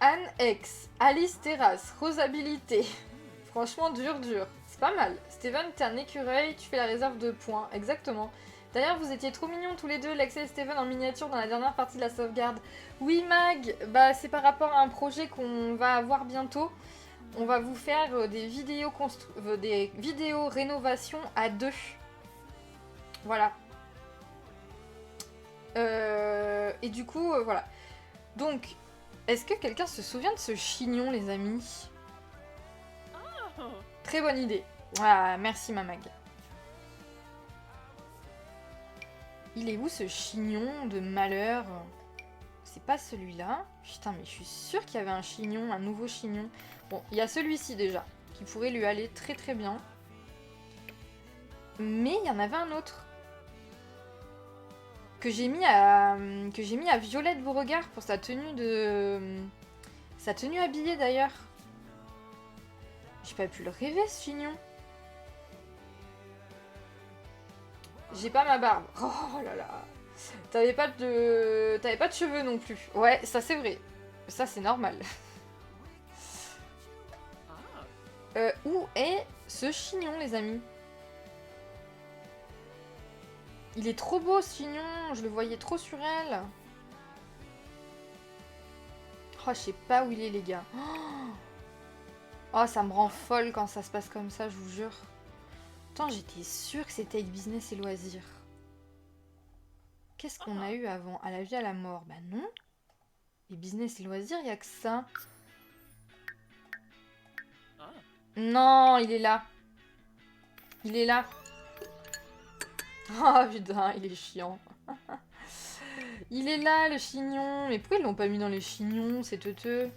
Anne X, Alice Terrasse, Rosabilité. Franchement, dur. C'est pas mal. Steven, t'es un écureuil, tu fais la réserve de points. Exactement. D'ailleurs, vous étiez trop mignons tous les deux, Lex et Steven en miniature dans la dernière partie de la sauvegarde. Oui, Mag, bah c'est par rapport à un projet qu'on va avoir bientôt. On va vous faire des vidéos rénovation à 2. Voilà. Et du coup, voilà. Donc, est-ce que quelqu'un se souvient de ce chignon, les amis? Très bonne idée. Ah, merci, Mamag. Il est où ce chignon de malheur? C'est pas celui-là. Putain, mais je suis sûre qu'il y avait un chignon, un nouveau chignon. Bon, il y a celui-ci déjà, qui pourrait lui aller très très bien. Mais il y en avait un autre. Que j'ai mis à Violette Beauregard pour sa tenue de... Sa tenue habillée d'ailleurs. J'ai pas pu le rêver ce chignon. J'ai pas ma barbe. Oh là là. T'avais pas de cheveux non plus. Ouais, ça c'est vrai. Ça c'est normal. Où est ce chignon, les amis? Il est trop beau ce chignon. Je le voyais trop sur elle. Oh, je sais pas où il est, les gars. Oh, ça me rend folle quand ça se passe comme ça, je vous jure. Attends, j'étais sûre que c'était avec business et loisirs. Qu'est-ce qu'on a eu avant? À la vie, à la mort? Bah non. Et business et loisirs, il y a que ça. Non, il est là. Il est là. Oh putain, il est chiant. Il est là, le chignon. Mais pourquoi ils l'ont pas mis dans les chignons? C'est teuteux.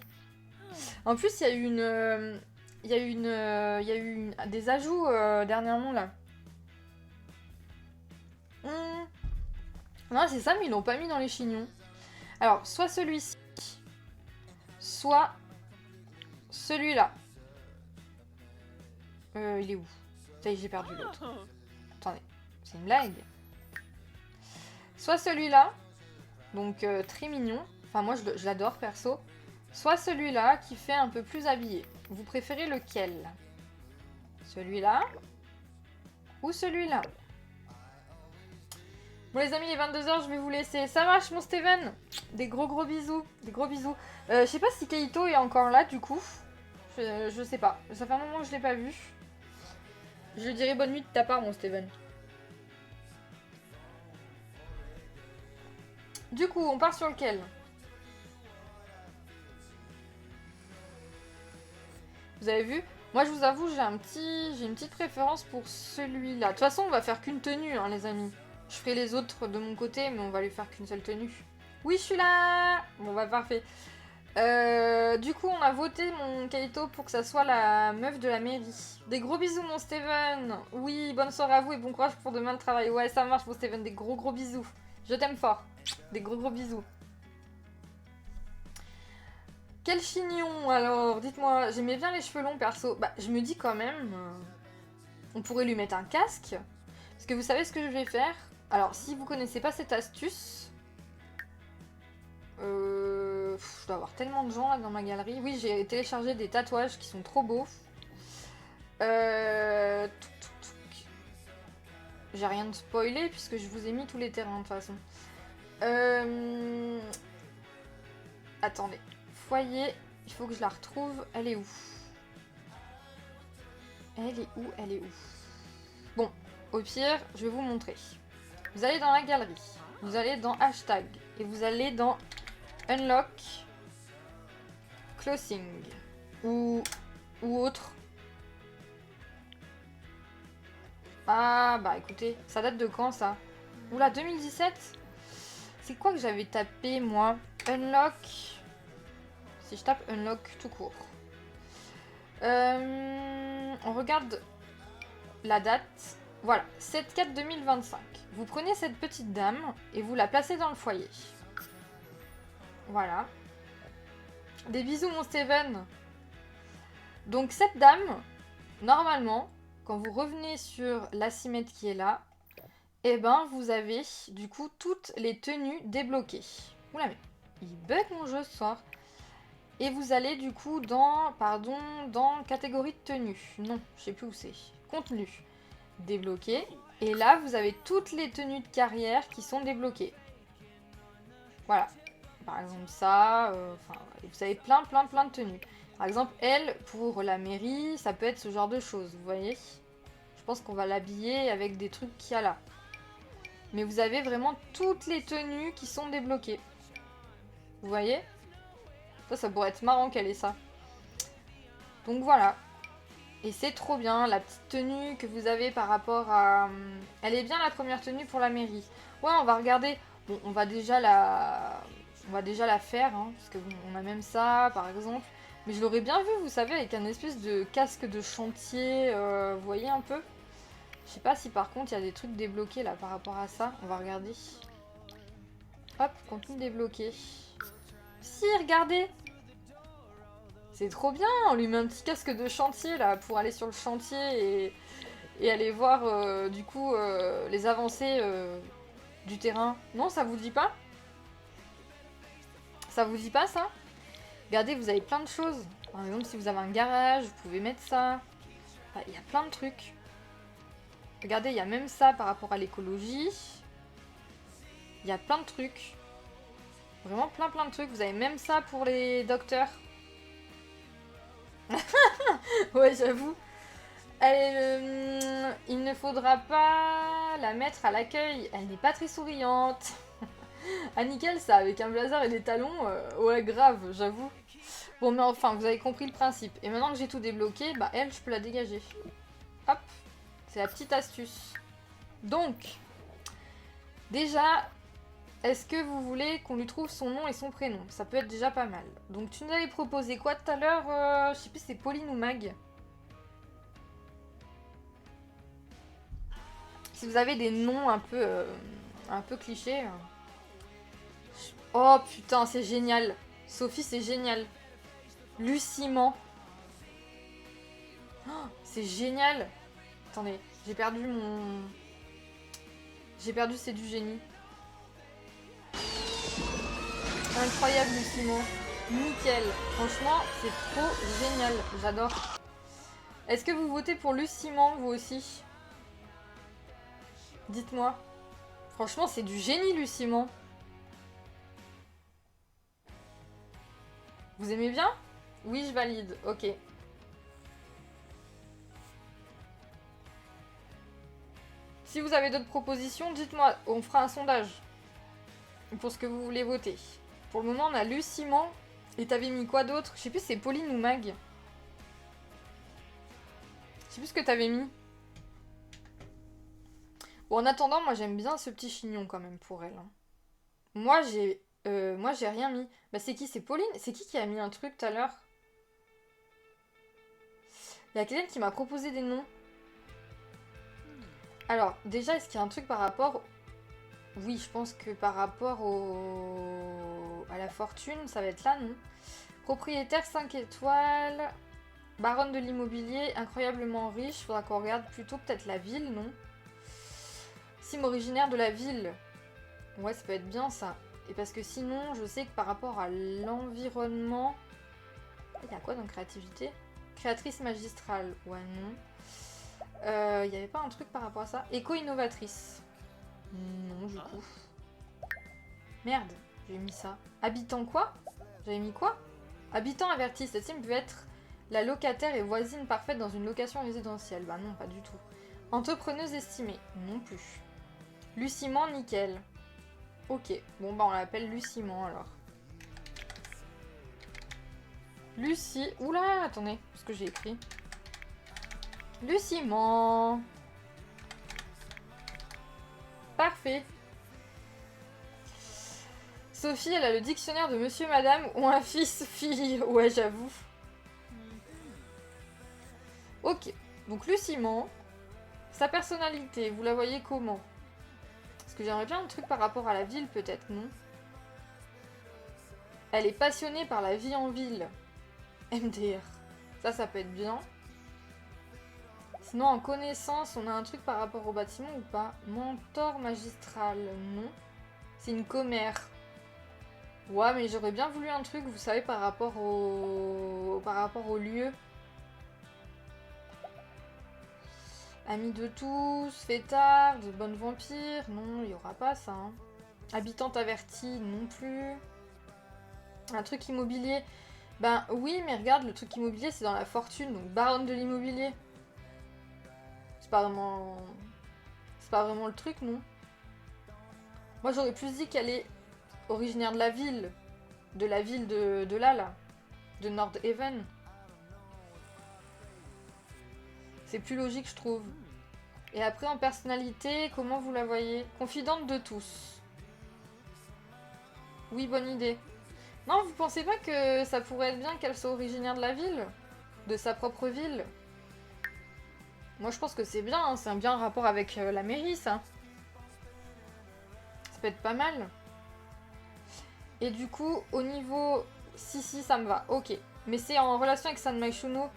En plus, il y a eu une... Il y a eu des ajouts dernièrement, là. Non, c'est ça, mais ils l'ont pas mis dans les chignons. Alors, soit celui-ci, soit celui-là. Il est où? Ça y est, j'ai perdu l'autre. Attendez, c'est une blague. Soit celui-là, donc très mignon. Enfin, moi, je l'adore, perso. Soit celui-là, qui fait un peu plus habillé. Vous préférez lequel? Celui-là ou celui-là? Bon les amis, il est 22h, je vais vous laisser. Ça marche mon Steven? Des gros bisous. Des gros bisous. Je sais pas si Kaito est encore là du coup. Je sais pas. Ça fait un moment que je l'ai pas vu. Je lui dirai bonne nuit de ta part mon Steven. Du coup, on part sur lequel? Vous avez vu? Moi je vous avoue, j'ai une petite préférence pour celui-là. De toute façon, on va faire qu'une tenue hein, les amis. Je ferai les autres de mon côté, mais on va lui faire qu'une seule tenue. Oui, je suis là! Bon, bah parfait. Du coup, on a voté mon Kaito pour que ça soit la meuf de la mairie. Des gros bisous, mon Steven! Oui, bonne soirée à vous et bon courage pour demain le travail. Ouais, ça marche, mon Steven. Des gros bisous. Je t'aime fort. Des gros bisous. Quel chignon, alors? Dites-moi, j'aimais bien les cheveux longs, perso. Bah, je me dis quand même... on pourrait lui mettre un casque. Parce que vous savez ce que je vais faire? Alors, si vous connaissez pas cette astuce... je dois avoir tellement de gens là dans ma galerie. Oui, j'ai téléchargé des tatouages qui sont trop beaux. J'ai rien de spoilé puisque je vous ai mis tous les terrains de toute façon. Attendez. Foyer, il faut que je la retrouve. Elle est où? Elle est où? Bon, au pire, je vais vous montrer. Vous allez dans la galerie. Vous allez dans hashtag. Et vous allez dans unlock closing. Ou autre. Ah bah écoutez, ça date de quand ça? Oula, 2017? C'est quoi que j'avais tapé moi? Unlock. Si je tape unlock tout court. On regarde la date. Voilà, 7/4/2025. Vous prenez cette petite dame et vous la placez dans le foyer. Voilà. Des bisous mon Steven. Donc cette dame, normalement, quand vous revenez sur la cimette qui est là, eh ben vous avez du coup toutes les tenues débloquées. Oula mais Il bug mon jeu ce soir. Et vous allez du coup dans, pardon, dans catégorie de tenue. Non, je sais plus où c'est. Contenu. Débloqué. Et là, vous avez toutes les tenues de carrière qui sont débloquées. Voilà. Par exemple ça, vous avez plein de tenues. Par exemple, elle, pour la mairie, ça peut être ce genre de choses, vous voyez. Je pense qu'on va l'habiller avec des trucs qu'il y a là. Mais vous avez vraiment toutes les tenues qui sont débloquées. Vous voyez? Ça pourrait être marrant qu'elle ait ça. Donc voilà. Et c'est trop bien, la petite tenue que vous avez par rapport à... Elle est bien la première tenue pour la mairie. Ouais, on va regarder. Bon, on va déjà la faire, hein, parce que bon, on a même ça, par exemple. Mais je l'aurais bien vu, vous savez, avec un espèce de casque de chantier, vous voyez un peu? Je sais pas si par contre il y a des trucs débloqués là par rapport à ça. On va regarder. Hop, contenu débloqué. Si, regardez! C'est trop bien, on lui met un petit casque de chantier là pour aller sur le chantier et aller voir du coup les avancées du terrain. Non, ça vous dit pas? Ça vous dit pas ça? Regardez, vous avez plein de choses. Par exemple, si vous avez un garage, vous pouvez mettre ça. Enfin, il y a plein de trucs. Regardez, il y a même ça par rapport à l'écologie. Il y a plein de trucs. Vraiment plein de trucs. Vous avez même ça pour les docteurs. Ouais, j'avoue. Il ne faudra pas la mettre à l'accueil. Elle n'est pas très souriante. Ah nickel ça, avec un blazer et des talons. Ouais, grave, j'avoue. Bon, mais enfin, vous avez compris le principe. Et maintenant que j'ai tout débloqué, bah elle, je peux la dégager. Hop. C'est la petite astuce. Donc, déjà, est-ce que vous voulez qu'on lui trouve son nom et son prénom? Ça peut être déjà pas mal. Donc, tu nous avais proposé quoi tout à l'heure? Je sais plus si c'est Pauline ou Mag. Si vous avez des noms un peu clichés. Oh putain, c'est génial. Sophie, c'est génial. Luciment. Oh, c'est génial. Attendez, j'ai perdu mon... J'ai perdu, c'est du génie. Incroyable, Luciment. Nickel. Franchement, c'est trop génial. J'adore. Est-ce que vous votez pour Luciment, vous aussi? Dites-moi. Franchement, c'est du génie, Luciment. Vous aimez bien? Oui, je valide. Ok. Si vous avez d'autres propositions, dites-moi. On fera un sondage. Pour ce que vous voulez voter. Pour le moment, on a Luciment. Et t'avais mis quoi d'autre? Je sais plus si c'est Pauline ou Mag. Je sais plus ce que t'avais mis. Bon, en attendant, moi j'aime bien ce petit chignon quand même pour elle. Hein. Moi j'ai rien mis. Bah c'est qui? C'est Pauline? C'est qui a mis un truc tout à l'heure? Il y a quelqu'un qui m'a proposé des noms. Alors, déjà, est-ce qu'il y a un truc par rapport... Oui, je pense que par rapport à la fortune, ça va être là, non? Propriétaire 5 étoiles, baronne de l'immobilier, incroyablement riche. Faudra qu'on regarde plutôt peut-être la ville, non? Sim originaire de la ville. Ouais, ça peut être bien ça. Et parce que sinon, je sais que par rapport à l'environnement... Il y a quoi dans créativité? Créatrice magistrale. Ouais, non. Il n'y avait pas un truc par rapport à ça? Éco-innovatrice. Non, du coup. Merde, j'ai mis ça. Habitant quoi? J'avais mis quoi? Habitant averti. Cette sim peut être la locataire et voisine parfaite dans une location résidentielle. Bah non, pas du tout. Entrepreneuse estimée. Non plus. Luciment, nickel. Ok, bon bah on l'appelle Luciment alors. Lucie... Oula, attendez, ce que j'ai écrit. Luciment. Parfait. Sophie, elle a le dictionnaire de monsieur, madame ou un fils, fille. Ouais, j'avoue. Ok, donc Luciment. Sa personnalité, vous la voyez comment? Parce que j'aimerais bien un truc par rapport à la ville, peut-être, non? Elle est passionnée par la vie en ville. MDR. Ça peut être bien. Sinon, en connaissance, on a un truc par rapport au bâtiment ou pas? Mentor magistral, non. C'est une commère. Ouais, mais j'aurais bien voulu un truc, vous savez, par rapport au lieu. Amis de tous, fêtards, de bonnes vampires. Non, il n'y aura pas ça. Hein. Habitante avertie, non plus. Un truc immobilier. Ben oui, mais regarde, le truc immobilier, c'est dans la fortune. Donc baronne de l'immobilier. C'est pas vraiment... C'est pas vraiment le truc, non? Moi, j'aurais plus dit qu'elle est originaire de la ville. De la ville de là. De Nordhaven. C'est plus logique, je trouve. Et après, en personnalité, comment vous la voyez? Confidente de tous. Oui, bonne idée. Non, vous pensez pas que ça pourrait être bien qu'elle soit originaire de la ville? De sa propre ville? Moi, je pense que c'est bien, hein. C'est un bien rapport avec la mairie, ça. Ça peut être pas mal. Et du coup, au niveau... Si, ça me va. Ok. Mais c'est en relation avec San Myshuno?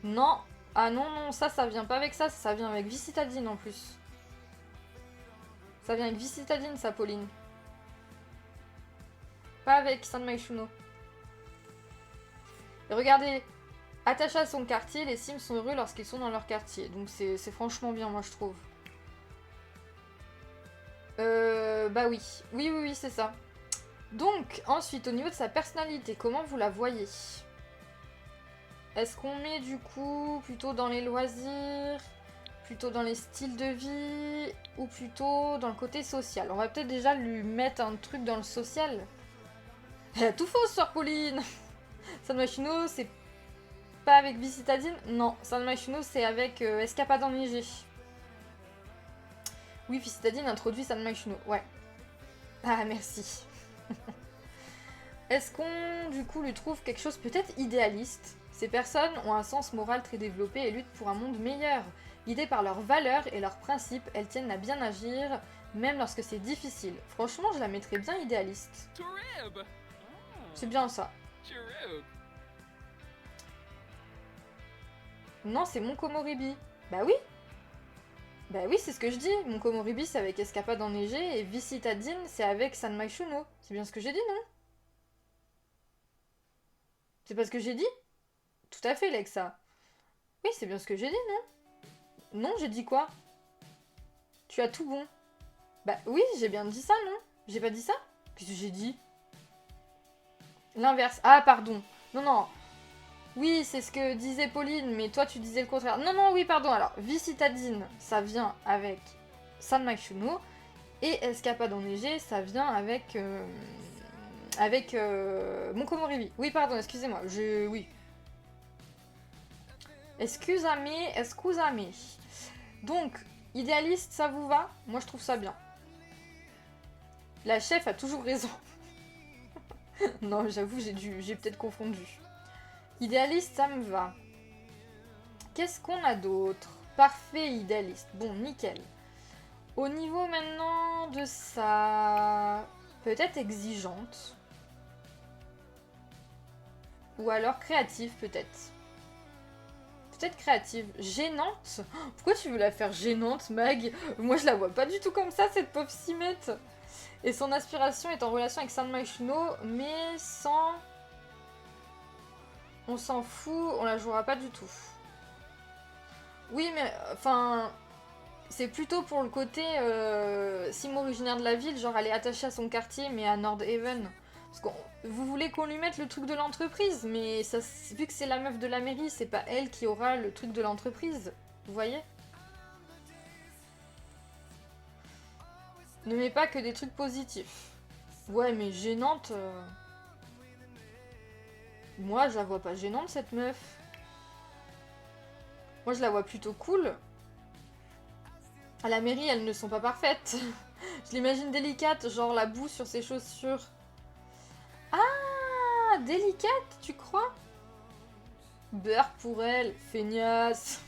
Non. Ah non, non, ça vient pas avec ça. Ça vient avec Visitadine, en plus. Ça vient avec Visitadine, ça, Pauline. Pas avec San Myshuno. Et regardez, attaché à son quartier, les Sims sont heureux lorsqu'ils sont dans leur quartier. Donc c'est franchement bien, moi, je trouve. Bah oui. Oui, c'est ça. Donc, ensuite, au niveau de sa personnalité, comment vous la voyez? Est-ce qu'on met, du coup, plutôt dans les loisirs, plutôt dans les styles de vie, ou plutôt dans le côté social? On va peut-être déjà lui mettre un truc dans le social. Elle a tout faux, sœur Pauline. San Myshuno, c'est pas avec Visitadine? Non, San Myshuno, c'est avec Escapade enneigée. Oui, Visitadine introduit San Myshuno, ouais. Ah, merci. Est-ce qu'on, du coup, lui trouve quelque chose peut-être idéaliste? Ces personnes ont un sens moral très développé et luttent pour un monde meilleur. Guidées par leurs valeurs et leurs principes, elles tiennent à bien agir, même lorsque c'est difficile. Franchement, je la mettrais bien idéaliste. C'est bien ça. Non, c'est mon Komoribi. Bah oui. Bah oui, c'est ce que je dis. Mon Komoribi, c'est avec Escapade enneigée et Visitadine, c'est avec San Myshuno. C'est bien ce que j'ai dit, non? C'est pas ce que j'ai dit? Tout à fait, Lexa. Oui, c'est bien ce que j'ai dit, non? Non, j'ai dit quoi? Tu as tout bon. Bah oui, j'ai bien dit ça, non? J'ai pas dit ça? Qu'est-ce que j'ai dit? L'inverse. Ah, pardon. Non. Oui, c'est ce que disait Pauline, mais toi tu disais le contraire. Non, oui, pardon. Alors, Visitadine, ça vient avec San Myshuno. Et Escapade enneigée, ça vient avec... mon Komoribi. Oui, pardon, excusez-moi. Oui. Excusez-moi. Donc, idéaliste, ça vous va? Moi, je trouve ça bien. La chef a toujours raison. Non, j'avoue, j'ai peut-être confondu. Idéaliste, ça me va. Qu'est-ce qu'on a d'autre? Parfait, idéaliste. Bon, nickel. Au niveau maintenant de ça... Peut-être exigeante. Ou alors créative, peut-être. Peut-être créative. Gênante? Pourquoi tu veux la faire gênante, Mag? Moi, je la vois pas du tout comme ça, cette pauvre cimette. Et son aspiration est en relation avec San Myshuno, mais sans... On s'en fout, on la jouera pas du tout. Oui, mais enfin, c'est plutôt pour le côté sim originaire de la ville, genre elle est attachée à son quartier, mais à Nordhaven. Parce que vous voulez qu'on lui mette le truc de l'entreprise, mais ça, vu que c'est la meuf de la mairie, c'est pas elle qui aura le truc de l'entreprise. Vous voyez? Ne mets pas que des trucs positifs. Ouais, mais gênante... Moi, je la vois pas gênante, cette meuf. Moi, je la vois plutôt cool. À la mairie, elles ne sont pas parfaites. Je l'imagine délicate, genre la boue sur ses chaussures. Ah, délicate, tu crois? Beurre pour elle, feignasse.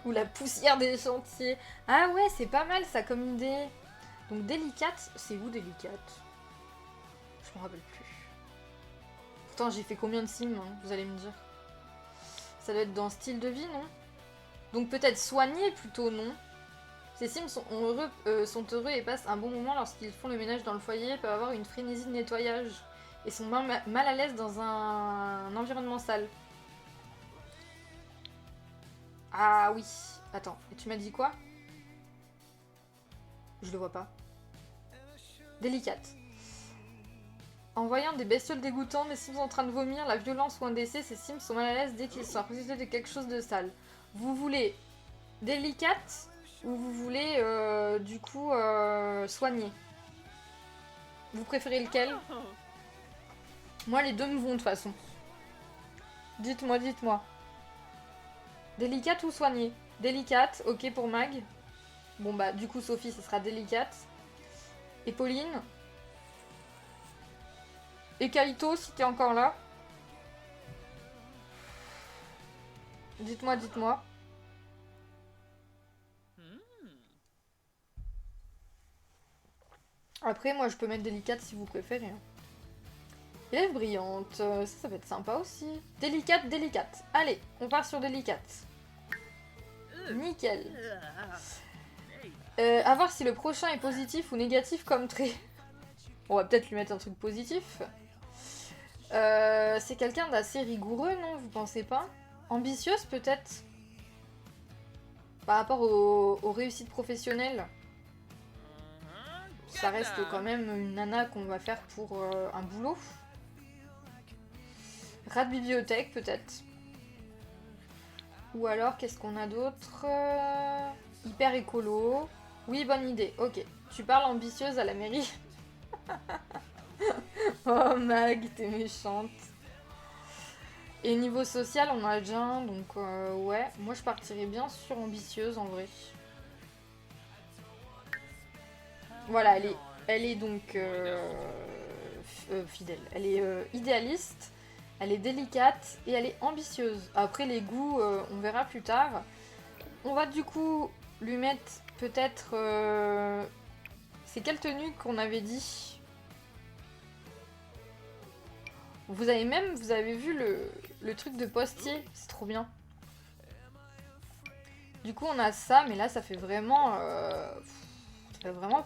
Ou la poussière des chantiers. Ah ouais, c'est pas mal ça comme idée. Donc délicate, c'est où délicate? Je me rappelle plus. Pourtant, j'ai fait combien de sims, hein, vous allez me dire. Ça doit être dans style de vie, non? Donc peut-être soigner plutôt, non? Ces Sims sont heureux et passent un bon moment lorsqu'ils font le ménage dans le foyer, peuvent avoir une frénésie de nettoyage et sont mal à l'aise dans un environnement sale. Ah oui. Attends, et tu m'as dit quoi? Je le vois pas. Délicate. En voyant des bestioles dégoûtantes, des Sims en train de vomir, la violence ou un décès, ces Sims sont mal à l'aise dès qu'ils sont accusés de quelque chose de sale. Vous voulez délicate ou vous voulez du coup soigner? Vous préférez lequel? Moi les deux me vont de toute façon. Dites-moi, dites-moi. Délicate ou soigner? Délicate, ok pour Mag. Bon bah du coup Sophie ce sera délicate. Et Pauline? Et Kaito si t'es encore là? Dites-moi, dites-moi. Après moi je peux mettre délicate si vous préférez. Hein. Élève brillante, ça va être sympa aussi. Délicate, délicate. Allez, on part sur délicate. Nickel. À voir si le prochain est positif ou négatif comme trait. On va peut-être lui mettre un truc positif. C'est quelqu'un d'assez rigoureux, non? Vous pensez pas? Ambitieuse peut-être? Par rapport aux réussites professionnelles. Ça reste quand même une nana qu'on va faire pour un boulot. Rat de bibliothèque peut-être. Ou alors qu'est-ce qu'on a d'autre? Hyper écolo. Oui, bonne idée. Ok. Tu parles ambitieuse à la mairie. Oh Mag, t'es méchante. Et niveau social, on a déjà un, donc ouais. Moi, je partirais bien sur ambitieuse en vrai. Voilà, elle est donc fidèle. Elle est idéaliste, elle est délicate et elle est ambitieuse. Après, les goûts, on verra plus tard. On va du coup lui mettre peut-être... c'est quelle tenue qu'on avait dit? Vous avez vu le truc de postier, c'est trop bien. Du coup, on a ça, mais là, ça fait vraiment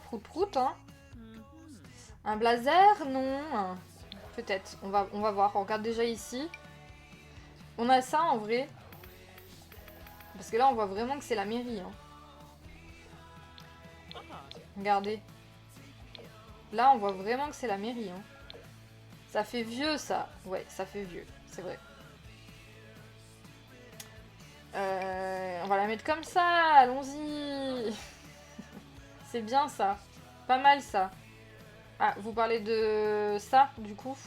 prout-prout, hein. Un blazer? Non. Peut-être, on va voir. On regarde déjà ici. On a ça, en vrai. Parce que là, on voit vraiment que c'est la mairie, hein. Regardez. Là, on voit vraiment que c'est la mairie, hein. Ça fait vieux, ça. Ouais, ça fait vieux, c'est vrai. On va la mettre comme ça, allons-y. C'est bien, ça. Pas mal, ça. Ah, vous parlez de ça, du coup.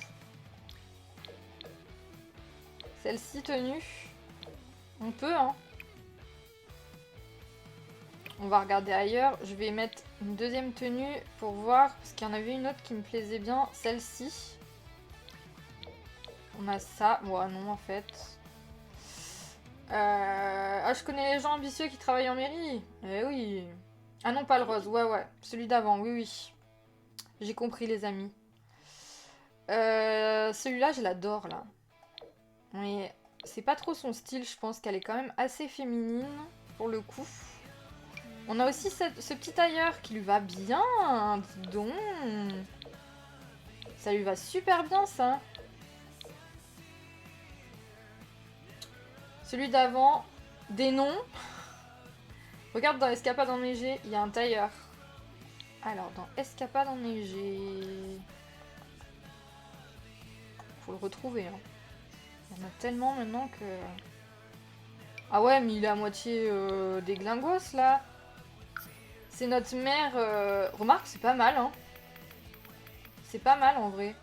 Celle-ci tenue. On peut, hein. On va regarder ailleurs. Je vais mettre une deuxième tenue pour voir. Parce qu'il y en avait une autre qui me plaisait bien. Celle-ci. On a ça. Ouais, non, en fait. Ah, je connais les gens ambitieux qui travaillent en mairie. Eh oui. Ah non, pas le rose. Ouais, ouais. Celui d'avant. Oui, oui. J'ai compris, les amis. Celui-là, je l'adore, là. Mais c'est pas trop son style. Je pense qu'elle est quand même assez féminine, pour le coup. On a aussi ce petit tailleur qui lui va bien. Dis donc. Ça lui va super bien, ça. Celui d'avant, des noms. Regarde dans Escapade enneigée, il y a un tailleur. Alors, dans Escapade enneigée... Faut le retrouver, hein. Il y en a tellement maintenant que... Ah ouais, mais il est à moitié déglingos, là. C'est notre mère... Remarque, c'est pas mal, hein. C'est pas mal, en vrai.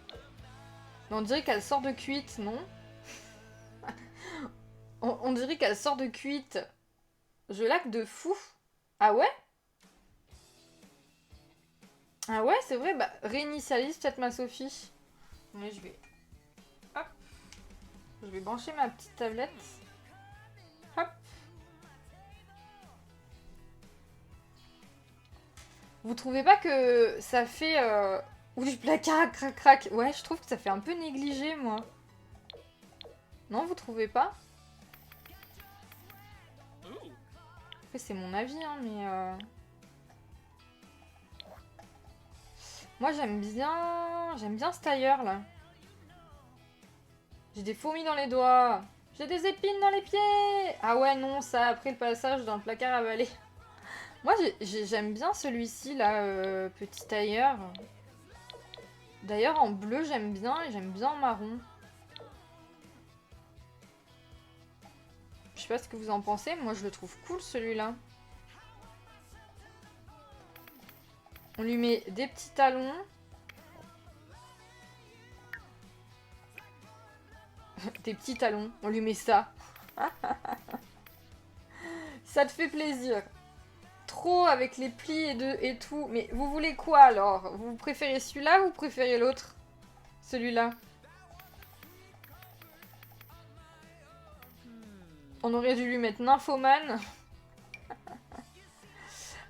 Mais on dirait qu'elle sort de cuite, non? On dirait qu'elle sort de cuite. Je laque de fou. Ah ouais? Ah ouais, c'est vrai. Bah, réinitialise peut-être ma Sophie. Mais je vais... Hop. Je vais brancher ma petite tablette. Hop. Vous trouvez pas que ça fait... Ou du placard, crac crac. Ouais, je trouve que ça fait un peu négligé, moi. Non, vous trouvez pas? Après, c'est mon avis, hein, mais... Moi, j'aime bien ce tailleur, là. J'ai des fourmis dans les doigts. J'ai des épines dans les pieds. Ah ouais, non, ça, après le passage dans le placard à balai. Moi, j'aime bien celui-ci, là, petit tailleur. D'ailleurs, en bleu, j'aime bien, et j'aime bien en marron. Je sais pas ce que vous en pensez, moi, je le trouve cool, celui-là. On lui met des petits talons. Des petits talons, on lui met ça. Ça te fait plaisir. Trop avec les plis et tout. Mais vous voulez quoi alors? Vous préférez celui-là ou vous préférez l'autre? Celui-là. On aurait dû lui mettre nymphomane.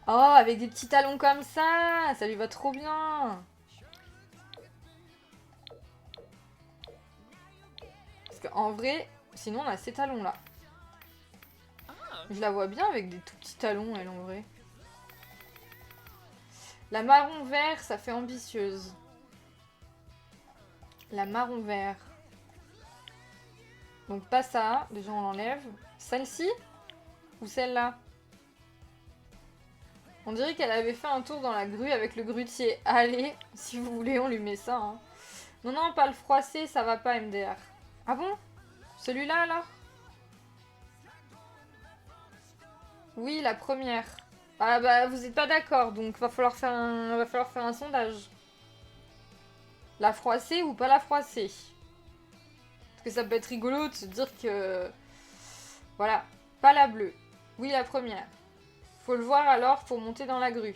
Oh, avec des petits talons comme ça lui va trop bien. Parce qu'en vrai, sinon on a ces talons-là. Je la vois bien avec des tout petits talons, elle, en vrai. La marron vert, ça fait ambitieuse. La marron vert. Donc pas ça, déjà on l'enlève. Celle-ci? Ou celle-là? On dirait qu'elle avait fait un tour dans la grue avec le grutier. Allez, si vous voulez, on lui met ça. Hein. Non, non, pas le froissé, ça va pas, MDR. Ah bon? Celui-là, alors? Oui, la première. Ah bah, vous êtes pas d'accord, donc va falloir faire un sondage. La froissée ou pas la froissée? Parce que ça peut être rigolo de se dire que... Voilà, pas la bleue. Oui, la première. Faut le voir alors pour monter dans la grue.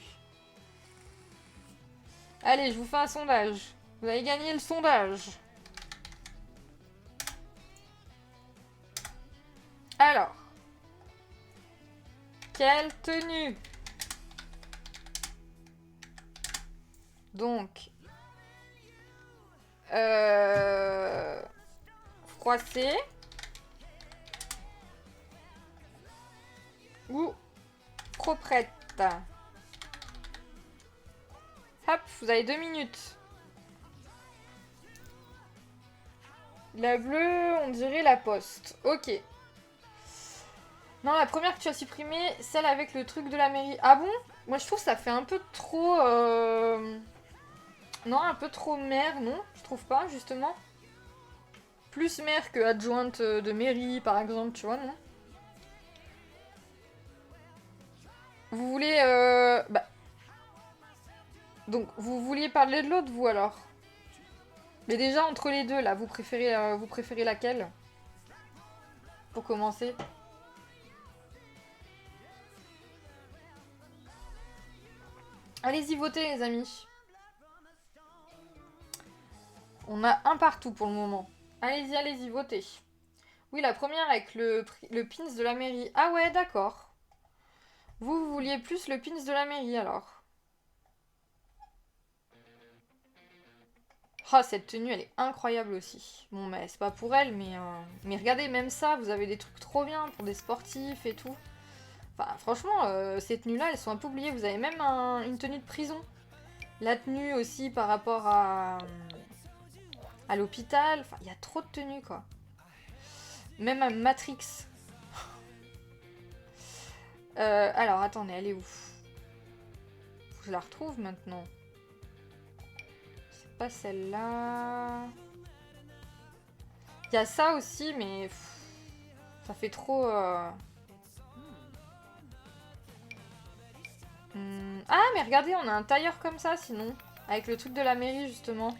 Allez, je vous fais un sondage. Vous avez gagné le sondage. Alors. Quelle tenue? Donc. Froissé. Ou proprette. Hop, vous avez 2 minutes. La bleue, on dirait la poste. Ok. Non, la première que tu as supprimée, celle avec le truc de la mairie. Ah bon? Moi, je trouve que ça fait un peu trop... Non, un peu trop mère, non? Je trouve pas, justement. Plus mère que adjointe de mairie, par exemple, tu vois, non? Vous voulez... Bah... Donc, vous vouliez parler de l'autre, vous, alors? Mais déjà, entre les deux, là, vous préférez laquelle? Pour commencer. Allez-y, votez, les amis. On a un partout pour le moment. Allez-y, allez-y, votez. Oui, la première avec le pins de la mairie. Ah ouais, d'accord. Vous vouliez plus le pins de la mairie, alors. Ah, cette tenue, elle est incroyable aussi. Bon, mais c'est pas pour elle, mais regardez, même ça, vous avez des trucs trop bien pour des sportifs et tout. Enfin, franchement, ces tenues-là, elles sont un peu oubliées. Vous avez même une tenue de prison. La tenue aussi par rapport à l'hôpital. Enfin, il y a trop de tenues, quoi. Même à Matrix. Alors, attendez, elle est où? Faut que je la retrouve maintenant. C'est pas celle-là. Il y a ça aussi, mais... ça fait trop... Ah, mais regardez, on a un tailleur comme ça, sinon. Avec le truc de la mairie, justement.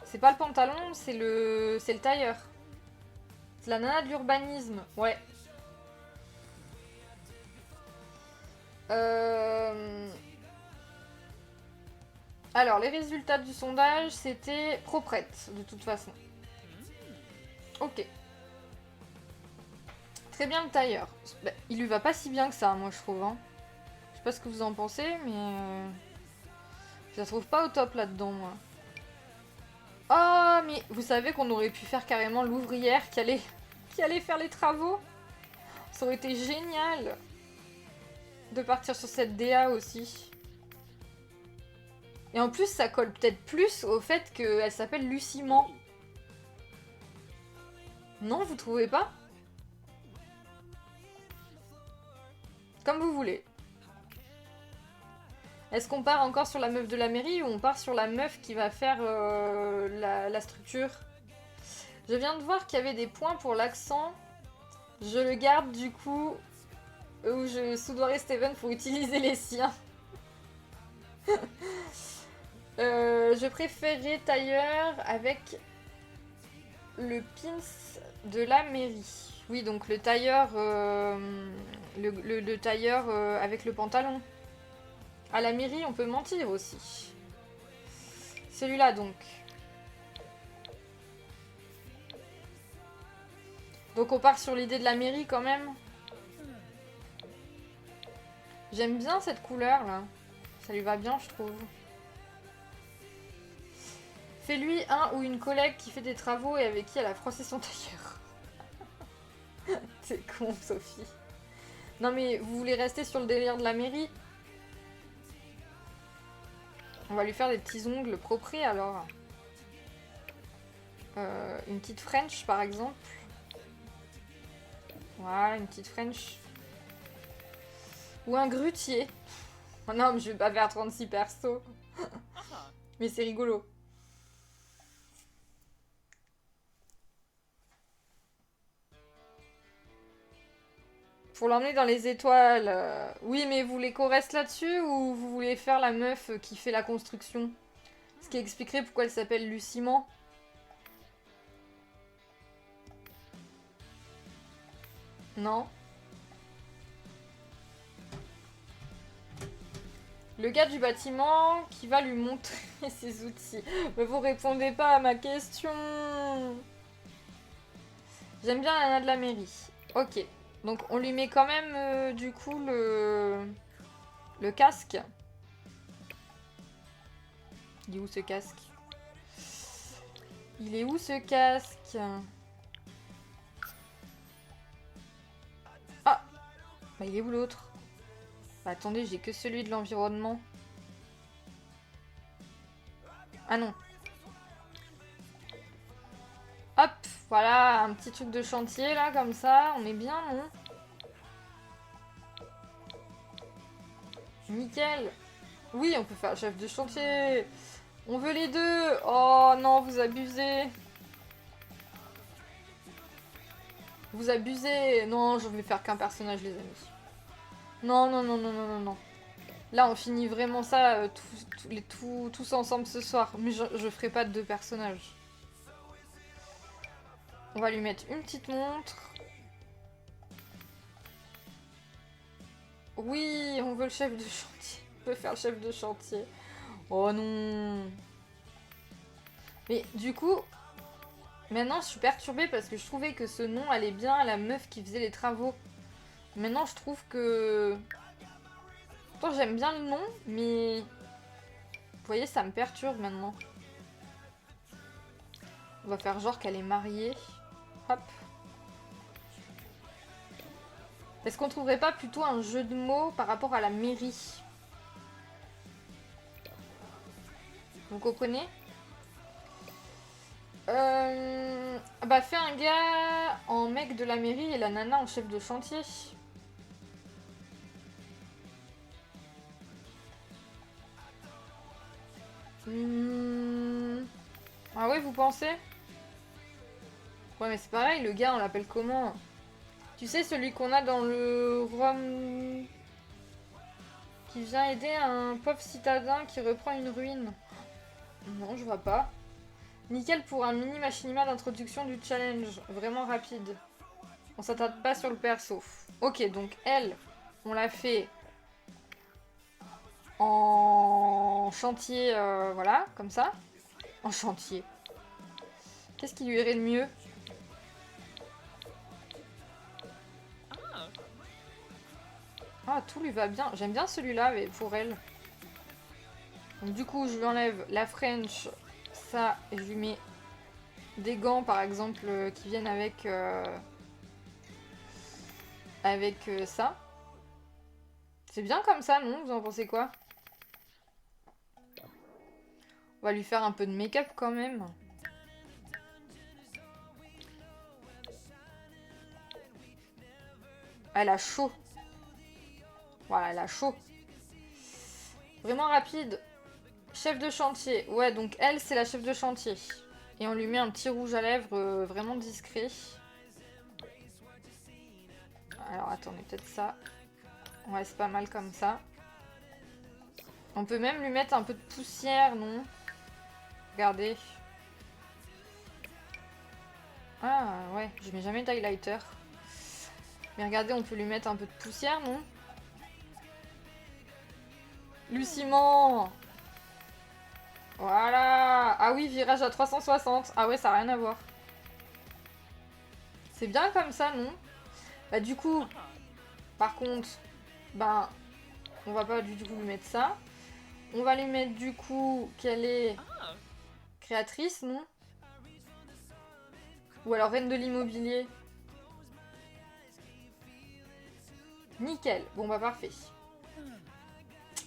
C'est pas le pantalon, c'est le tailleur. C'est la nana de l'urbanisme, ouais. Alors, les résultats du sondage, c'était proprette, de toute façon. Ok. Très bien le tailleur. Bah, il lui va pas si bien que ça, moi, je trouve. Hein. Je sais pas ce que vous en pensez, mais... je la trouve pas au top là-dedans, moi. Oh, mais vous savez qu'on aurait pu faire carrément l'ouvrière qui allait faire les travaux. Ça aurait été génial. de partir sur cette DA aussi. Et en plus, ça colle peut-être plus au fait qu'elle s'appelle Luciment. Non, vous trouvez pas? Comme vous voulez. Est-ce qu'on part encore sur la meuf de la mairie ou on part sur la meuf qui va faire la structure? Je viens de voir qu'il y avait des points pour l'accent. Je le garde du coup où je soudoierai Steven pour utiliser les siens. Je préférerais tailleur avec le pins de la mairie. Oui, donc le tailleur, le tailleur avec le pantalon. À la mairie, on peut mentir aussi. Celui-là, donc. Donc on part sur l'idée de la mairie quand même. J'aime bien cette couleur là. Ça lui va bien, je trouve. Fais-lui un ou une collègue qui fait des travaux et avec qui elle a froissé son tailleur. C'est con, Sophie. Non mais vous voulez rester sur le délire de la mairie? On va lui faire des petits ongles propres alors. Une petite French par exemple. Voilà, une petite French. Ou un grutier. Oh non, mais je vais pas faire 36 persos. Mais c'est rigolo. Pour l'emmener dans les étoiles. Oui, mais vous voulez qu'on reste là-dessus ou vous voulez faire la meuf qui fait la construction? Ce qui expliquerait pourquoi elle s'appelle Luciment. Non. Le gars du bâtiment qui va lui montrer ses outils. Mais vous répondez pas à ma question. J'aime bien la nana de la mairie. Ok. Donc on lui met quand même du coup le casque. Il est où ce casque? Il est où ce casque? Ah! Bah il est où l'autre? Bah attendez, j'ai que celui de l'environnement. Ah non. Hop, voilà, un petit truc de chantier là, comme ça. On est bien, non? Nickel. Oui, on peut faire chef de chantier. On veut les deux. Oh non, vous abusez. Vous abusez. Non, je vais faire qu'un personnage, les amis. Non, non, non, non, non, non, non. Là, on finit vraiment ça tous ensemble ce soir. Mais je ferai pas de deux personnages. On va lui mettre une petite montre. Oui, on veut le chef de chantier. On peut faire le chef de chantier. Oh non. Mais du coup, maintenant je suis perturbée parce que je trouvais que ce nom allait bien à la meuf qui faisait les travaux. Maintenant je trouve que... Pourtant j'aime bien le nom, mais... Vous voyez, ça me perturbe maintenant. On va faire genre qu'elle est mariée. Hop. Est-ce qu'on trouverait pas plutôt un jeu de mots par rapport à la mairie? Vous comprenez? Bah fais un gars en mec de la mairie et la nana en chef de chantier. Ah ouais, vous pensez? Ouais, mais c'est pareil, le gars, on l'appelle comment? Tu sais, celui qu'on a dans le Rome... Qui vient aider un pauvre citadin qui reprend une ruine. Non, je vois pas. Nickel pour un mini machinima d'introduction du challenge. Vraiment rapide. On s'attarde pas sur le perso. Ok, donc elle, on l'a fait en chantier, voilà, comme ça. En chantier. Qu'est-ce qui lui irait de mieux? Ah, tout lui va bien. J'aime bien celui-là, mais pour elle. Donc, du coup, je lui enlève la French, ça, et je lui mets des gants, par exemple, qui viennent avec ça. C'est bien comme ça, non? Vous en pensez quoi? On va lui faire un peu de make-up quand même. Elle a chaud. Voilà, elle a chaud. Vraiment rapide. Chef de chantier. Ouais, donc elle, c'est la chef de chantier. Et on lui met un petit rouge à lèvres vraiment discret. Alors, attendez, peut-être ça. Ouais, c'est pas mal comme ça. On peut même lui mettre un peu de poussière, non? Regardez. Ah, ouais, je mets jamais d'highlighter. Mais regardez, on peut lui mettre un peu de poussière, non? Luciment! Voilà! Ah oui, virage à 360. Ah ouais, ça n'a rien à voir. C'est bien comme ça, non? Bah du coup, par contre, ben, on va pas du coup lui mettre ça. On va lui mettre du coup qu'elle est créatrice, non? Ou alors reine de l'immobilier. Nickel. Bon bah parfait.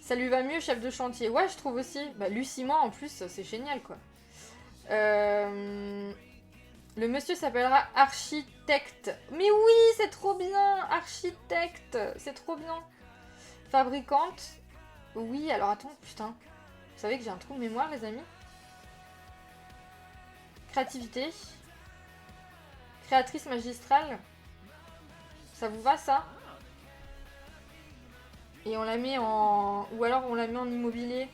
Ça lui va mieux, chef de chantier. Ouais, je trouve aussi. Bah Luciment en plus, c'est génial quoi. Le monsieur s'appellera architecte. Mais oui, c'est trop bien. Architecte, c'est trop bien. Fabricante. Oui, alors attends, putain. Vous savez que j'ai un trou de mémoire, les amis. Créativité. Créatrice magistrale. Ça vous va, ça? Et on la met en... Ou alors on la met en immobilier.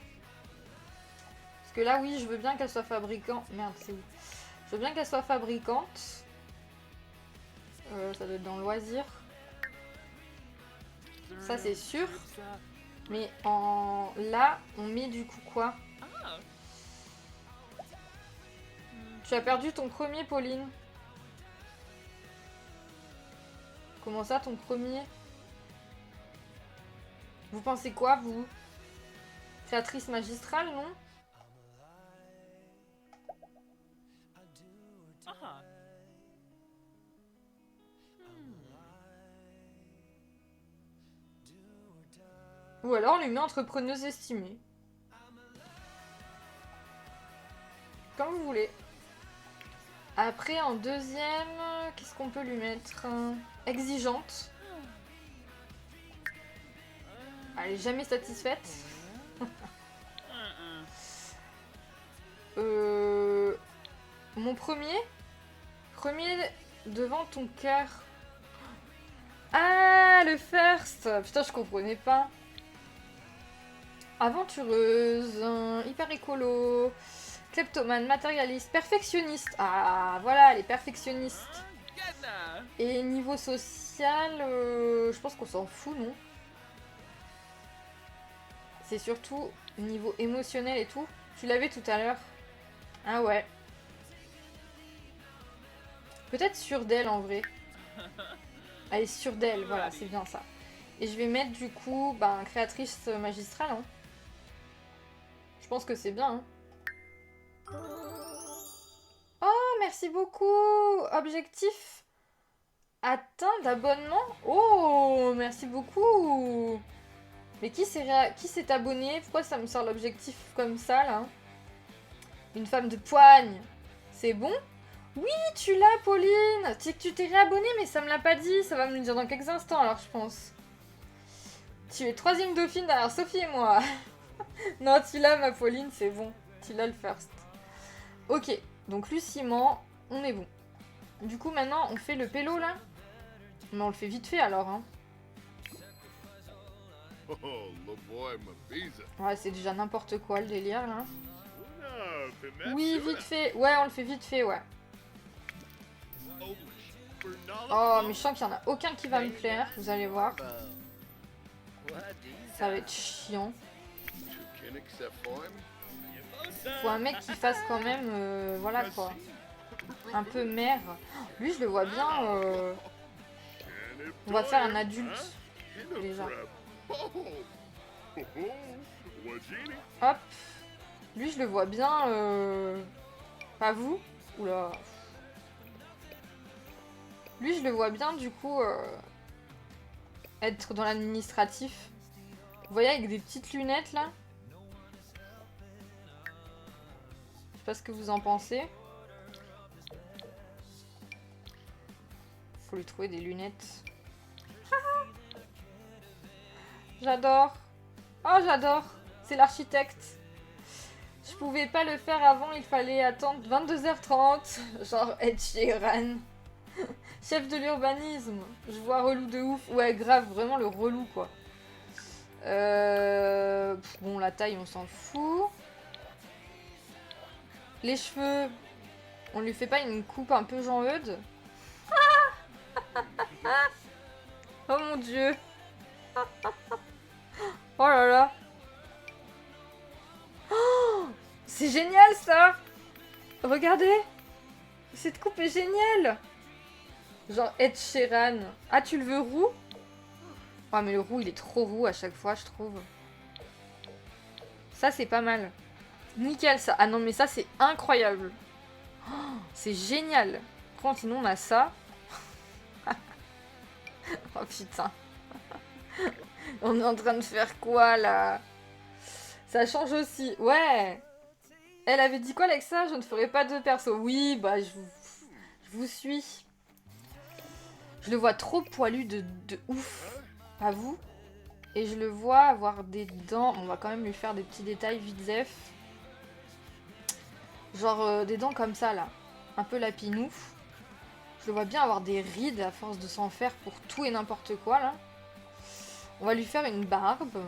Parce que là, oui, je veux bien qu'elle soit fabricante. Merde, c'est où? Je veux bien qu'elle soit fabricante. Ça doit être dans le loisir. Ça, c'est sûr. Mais en... Là, on met du coup quoi? Tu as perdu ton premier, Pauline. Comment ça, ton premier? Vous pensez quoi, vous? Créatrice magistrale, non? Ou alors on lui met entrepreneuse estimée. Comme vous voulez. Après, en deuxième, qu'est-ce qu'on peut lui mettre? Exigeante. Elle est jamais satisfaite. Mon premier? Premier devant ton cœur. Ah, le first. Putain, je comprenais pas. Aventureuse, hyper écolo, kleptomane, matérialiste, perfectionniste. Ah, voilà, elle est perfectionniste. Et niveau social, je pense qu'on s'en fout, non? C'est surtout niveau émotionnel et tout. Tu l'avais tout à l'heure. Ah ouais. Peut-être sûre d'elle en vrai. Elle est sûre d'elle, voilà, c'est bien ça. Et je vais mettre du coup, ben, créatrice magistrale. Hein. Je pense que c'est bien. Hein. Oh, merci beaucoup. Objectif atteint d'abonnement. Oh, merci beaucoup. Mais qui s'est abonné? Pourquoi ça me sort l'objectif comme ça, là? Une femme de poigne. C'est bon? Oui, tu l'as, Pauline. Tu t'es réabonnée, mais ça me l'a pas dit. Ça va me le dire dans quelques instants, alors, je pense. Tu es 3e dauphine derrière Sophie et moi. Non, tu l'as, ma Pauline, c'est bon. Tu l'as le first. Ok, donc Luciment, on est bon. Du coup, maintenant, on fait le pélo, là. Mais on le fait vite fait, alors, hein. Ouais, c'est déjà n'importe quoi, le délire, là. Oui, vite fait. Ouais, on le fait vite fait, ouais. Oh, mais je sens qu'il n'y en a aucun qui va me plaire, vous allez voir. Ça va être chiant. Faut un mec qui fasse quand même, voilà quoi. Un peu mère. Lui, je le vois bien. On va faire un adulte, déjà. Hop. Lui, je le vois bien. Pas vous? Oula. Lui, je le vois bien, du coup, être dans l'administratif. Vous voyez avec des petites lunettes là. Je sais pas ce que vous en pensez. Faut lui trouver des lunettes. J'adore. Oh, j'adore. C'est l'architecte. Je pouvais pas le faire avant, il fallait attendre 22h30. Genre Ed Sheeran. Chef de l'urbanisme. Je vois relou de ouf. Ouais, grave, vraiment le relou, quoi. Bon, la taille, on s'en fout. Les cheveux, on lui fait pas une coupe un peu Jean Eudes? Oh mon dieu. Oh là là. Oh, c'est génial ça. Regardez. Cette coupe est géniale. Genre Ed Sheeran. Ah, tu le veux roux? Ouais, mais le roux, il est trop roux à chaque fois, je trouve. Ça, c'est pas mal. Nickel, ça. Ah non, mais ça, c'est incroyable. Oh, c'est génial. Par contre, sinon, on a ça. Oh putain. On est en train de faire quoi, là? Ça change aussi. Ouais. Elle avait dit quoi, Alexa? Je ne ferai pas de perso. Oui, bah, je vous suis. Je le vois trop poilu de ouf. Pas vous? Et je le vois avoir des dents. On va quand même lui faire des petits détails vite zef. Genre des dents comme ça là. Un peu lapinouf. Je le vois bien avoir des rides à force de s'en faire pour tout et n'importe quoi là. On va lui faire une barbe.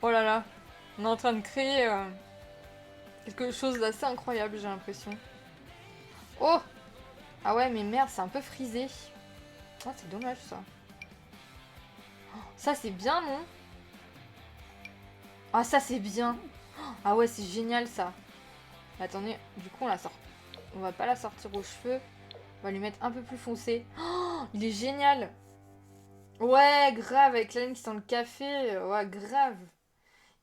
Oh là là. On est en train de créer quelque chose d'assez incroyable, j'ai l'impression. Oh! Ah ouais, mais merde, c'est un peu frisé. Oh, c'est dommage ça. Ça c'est bien, non? Ah, ça c'est bien. Ah ouais, c'est génial ça. Attendez, du coup on la sort. On va pas la sortir aux cheveux. On va lui mettre un peu plus foncé. Oh, il est génial. Ouais, grave, avec la ligne qui sent le café. Ouais, grave.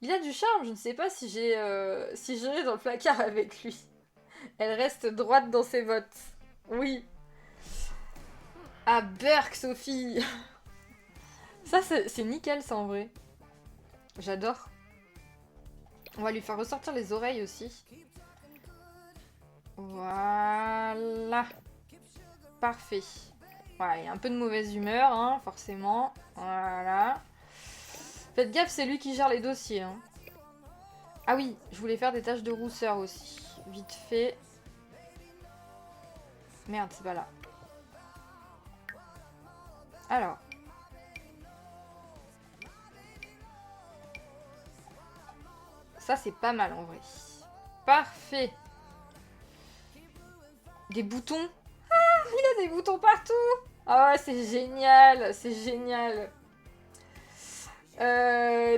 Il a du charme, je ne sais pas si j'irai dans le placard avec lui. Elle reste droite dans ses bottes. Oui. Ah, Burk, Sophie. Ça, c'est nickel, ça, en vrai. J'adore. On va lui faire ressortir les oreilles aussi. Voilà. Parfait. Voilà, il y a un peu de mauvaise humeur, hein, forcément. Voilà. Faites gaffe, c'est lui qui gère les dossiers. Hein. Ah oui, je voulais faire des taches de rousseur aussi. Vite fait. Merde, c'est pas là. Alors. Ça, c'est pas mal en vrai. Parfait. Des boutons. Ah, il a des boutons partout. Ah ouais, c'est génial. C'est génial.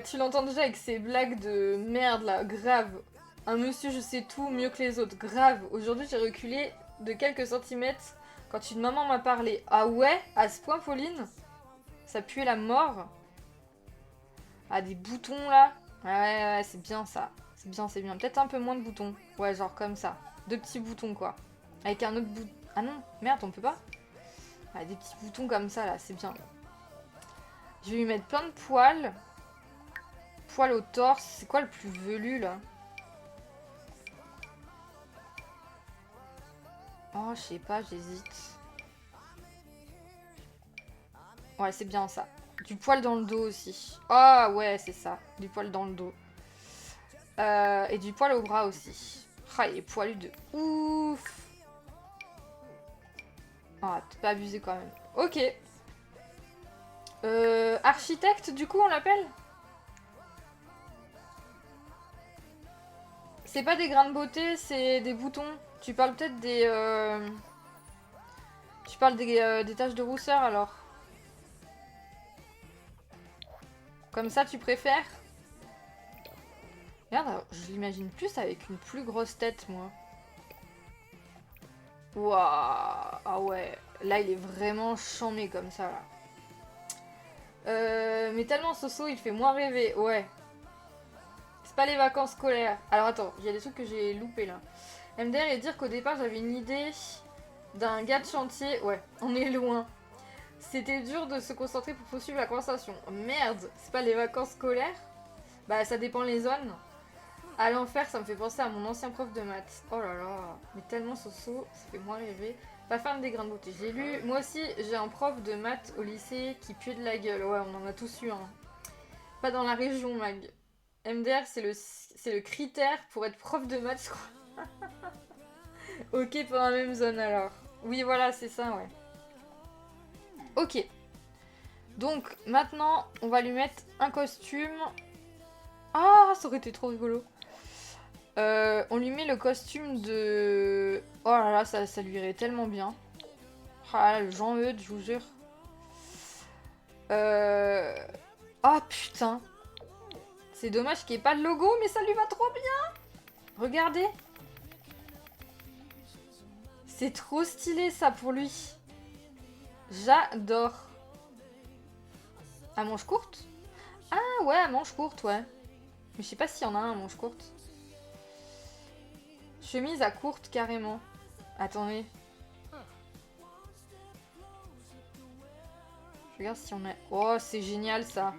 Tu l'entends déjà avec ces blagues de merde là, grave. Un monsieur je sais tout mieux que les autres, grave. Aujourd'hui j'ai reculé de quelques centimètres quand une maman m'a parlé. Ah ouais? À ce point, Pauline? Ça puait la mort? Ah, des boutons là? Ouais, c'est bien ça. C'est bien, c'est bien. Peut-être un peu moins de boutons. Ouais, genre comme ça. Deux petits boutons quoi. Avec un autre bouton. Ah non, merde, on peut pas? Ah, des petits boutons comme ça là, c'est bien. Je vais lui mettre plein de poils. Poils au torse. C'est quoi le plus velu là? Oh, je sais pas, j'hésite. Ouais, c'est bien ça. Du poil dans le dos aussi. Ah ouais, c'est ça. Du poil dans le dos. Et du poil au bras aussi. Ah, il est poilu de ouf. Ah, t'es pas abusé quand même. Ok. Architecte, du coup, on l'appelle? C'est pas des grains de beauté, c'est des boutons. Tu parles peut-être des... Tu parles des taches de rousseur, alors. Comme ça, tu préfères? Regarde, je l'imagine plus avec une plus grosse tête, moi. Waouh. Ah ouais. Là, il est vraiment chambé comme ça, là. Mais tellement Soso, il fait moins rêver. Ouais. C'est pas les vacances scolaires. Alors attends, il y a des trucs que j'ai loupés là. MDR et dire qu'au départ j'avais une idée d'un gars de chantier. Ouais, on est loin. C'était dur de se concentrer pour poursuivre la conversation. Merde, c'est pas les vacances scolaires? Bah ça dépend les zones. À l'enfer, ça me fait penser à mon ancien prof de maths. Oh là là, mais tellement soso, ça fait moins rêver. Pas fan des grains de beauté. J'ai lu, moi aussi, j'ai un prof de maths au lycée qui puait de la gueule. Ouais, on en a tous eu un. Pas dans la région, Mag. MDR, c'est le critère pour être prof de maths, je crois. Ok, pas dans la même zone alors. Oui, voilà, c'est ça, ouais. Ok. Donc, maintenant, on va lui mettre un costume. Ah, ça aurait été trop rigolo. On lui met le costume de... Oh là là, ça lui irait tellement bien. Ah, le Jean-Eudes, je vous jure. Oh putain. C'est dommage qu'il n'y ait pas de logo, mais ça lui va trop bien. Regardez. C'est trop stylé ça pour lui. J'adore. À manche courte? Ah ouais, à manche courte, ouais. Mais je sais pas s'il y en a un à manche courte. Chemise à courte, carrément. Attendez. Je regarde si on a... Oh, c'est génial, ça.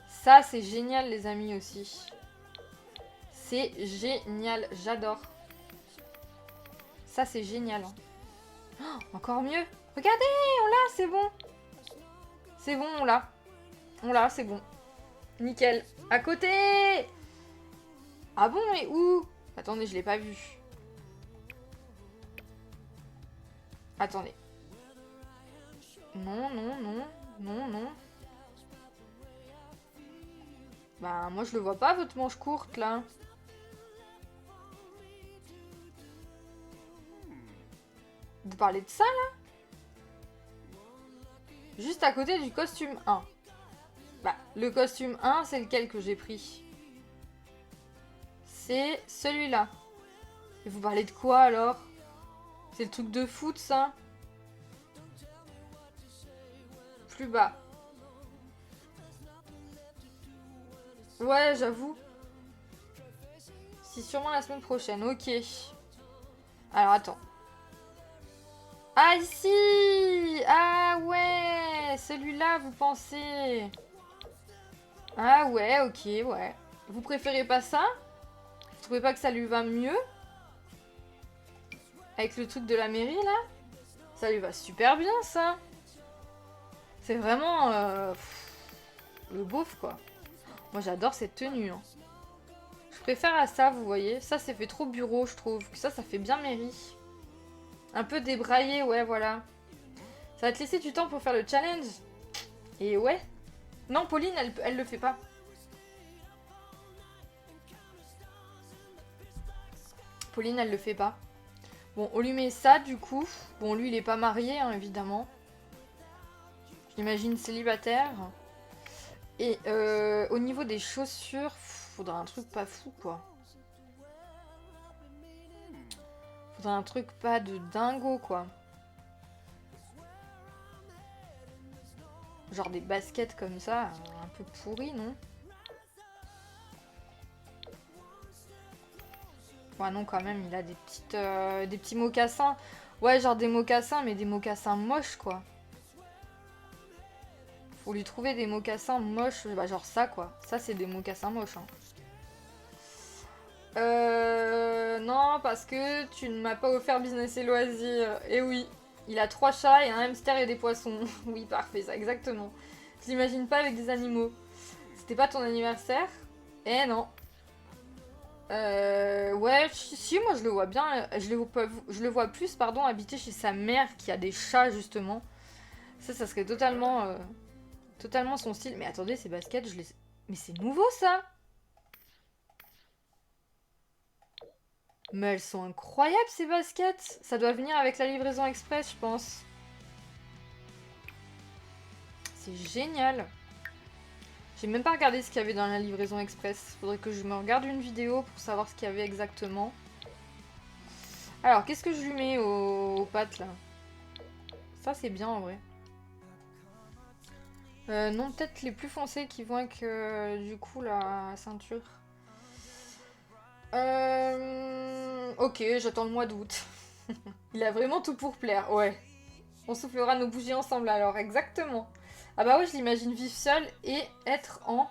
Ça, c'est génial, les amis, aussi. C'est génial. J'adore. Ça, c'est génial. Oh, encore mieux. Regardez, on l'a, c'est bon. C'est bon, on l'a. On l'a, c'est bon. Nickel. À côté. Ah bon, mais où? Attendez, je l'ai pas vu. Attendez. Non, non, non. Non, non. Bah, moi, je le vois pas, votre manche courte, là. Vous parlez de ça, là? Juste à côté du costume 1. Bah, le costume 1, c'est lequel que j'ai pris? C'est celui-là. Et vous parlez de quoi, alors? C'est le truc de foot, ça? Plus bas. Ouais, j'avoue. Si, sûrement la semaine prochaine. Ok. Alors, attends. Ah, ici! Ah, ouais! Celui-là, vous pensez? Ah, ouais, ok, ouais. Vous préférez pas ça? Vous trouvez pas que ça lui va mieux? Avec le truc de la mairie, là? Ça lui va super bien, ça. C'est vraiment... le beauf, quoi. Moi, j'adore cette tenue. Hein. Je préfère à ça, vous voyez. Ça, c'est fait trop bureau, je trouve. Ça fait bien mairie. Un peu débraillé, ouais, voilà. Ça va te laisser du temps pour faire le challenge. Et ouais. Non, Pauline, elle le fait pas. Pauline, elle le fait pas. Bon, on lui met ça, du coup. Bon, lui, il est pas marié, hein, évidemment. J'imagine célibataire. Et au niveau des chaussures, faudra un truc pas fou, quoi. Faudra un truc pas de dingo, quoi. Genre des baskets comme ça, un peu pourries, non? Ouais, non, quand même, il a des petits mocassins. Ouais, genre des mocassins, mais des mocassins moches, quoi. Faut lui trouver des mocassins moches, bah genre ça, quoi. Ça, c'est des mocassins moches, hein. Non, parce que tu ne m'as pas offert business et loisirs. Et oui, il a 3 chats et un hamster et des poissons. Oui, parfait, ça, exactement. Je l'imagine pas avec des animaux. C'était pas ton anniversaire? Eh non. Ouais, si, moi je le vois bien. Je le vois plus, pardon, habiter chez sa mère qui a des chats, justement. Ça serait totalement, totalement son style. Mais attendez, ces baskets, je les... Mais c'est nouveau, ça! Mais elles sont incroyables, ces baskets! Ça doit venir avec la livraison express, je pense. C'est génial! J'ai même pas regardé ce qu'il y avait dans la livraison express. Faudrait que je me regarde une vidéo pour savoir ce qu'il y avait exactement. Alors, qu'est-ce que je lui mets aux pattes, là? Ça, c'est bien, en vrai. Non, peut-être les plus foncés qui vont avec, du coup, la ceinture. Ok, j'attends le mois d'août. Il a vraiment tout pour plaire, ouais. On soufflera nos bougies ensemble alors, exactement. Ah bah ouais, je l'imagine vivre seule et être en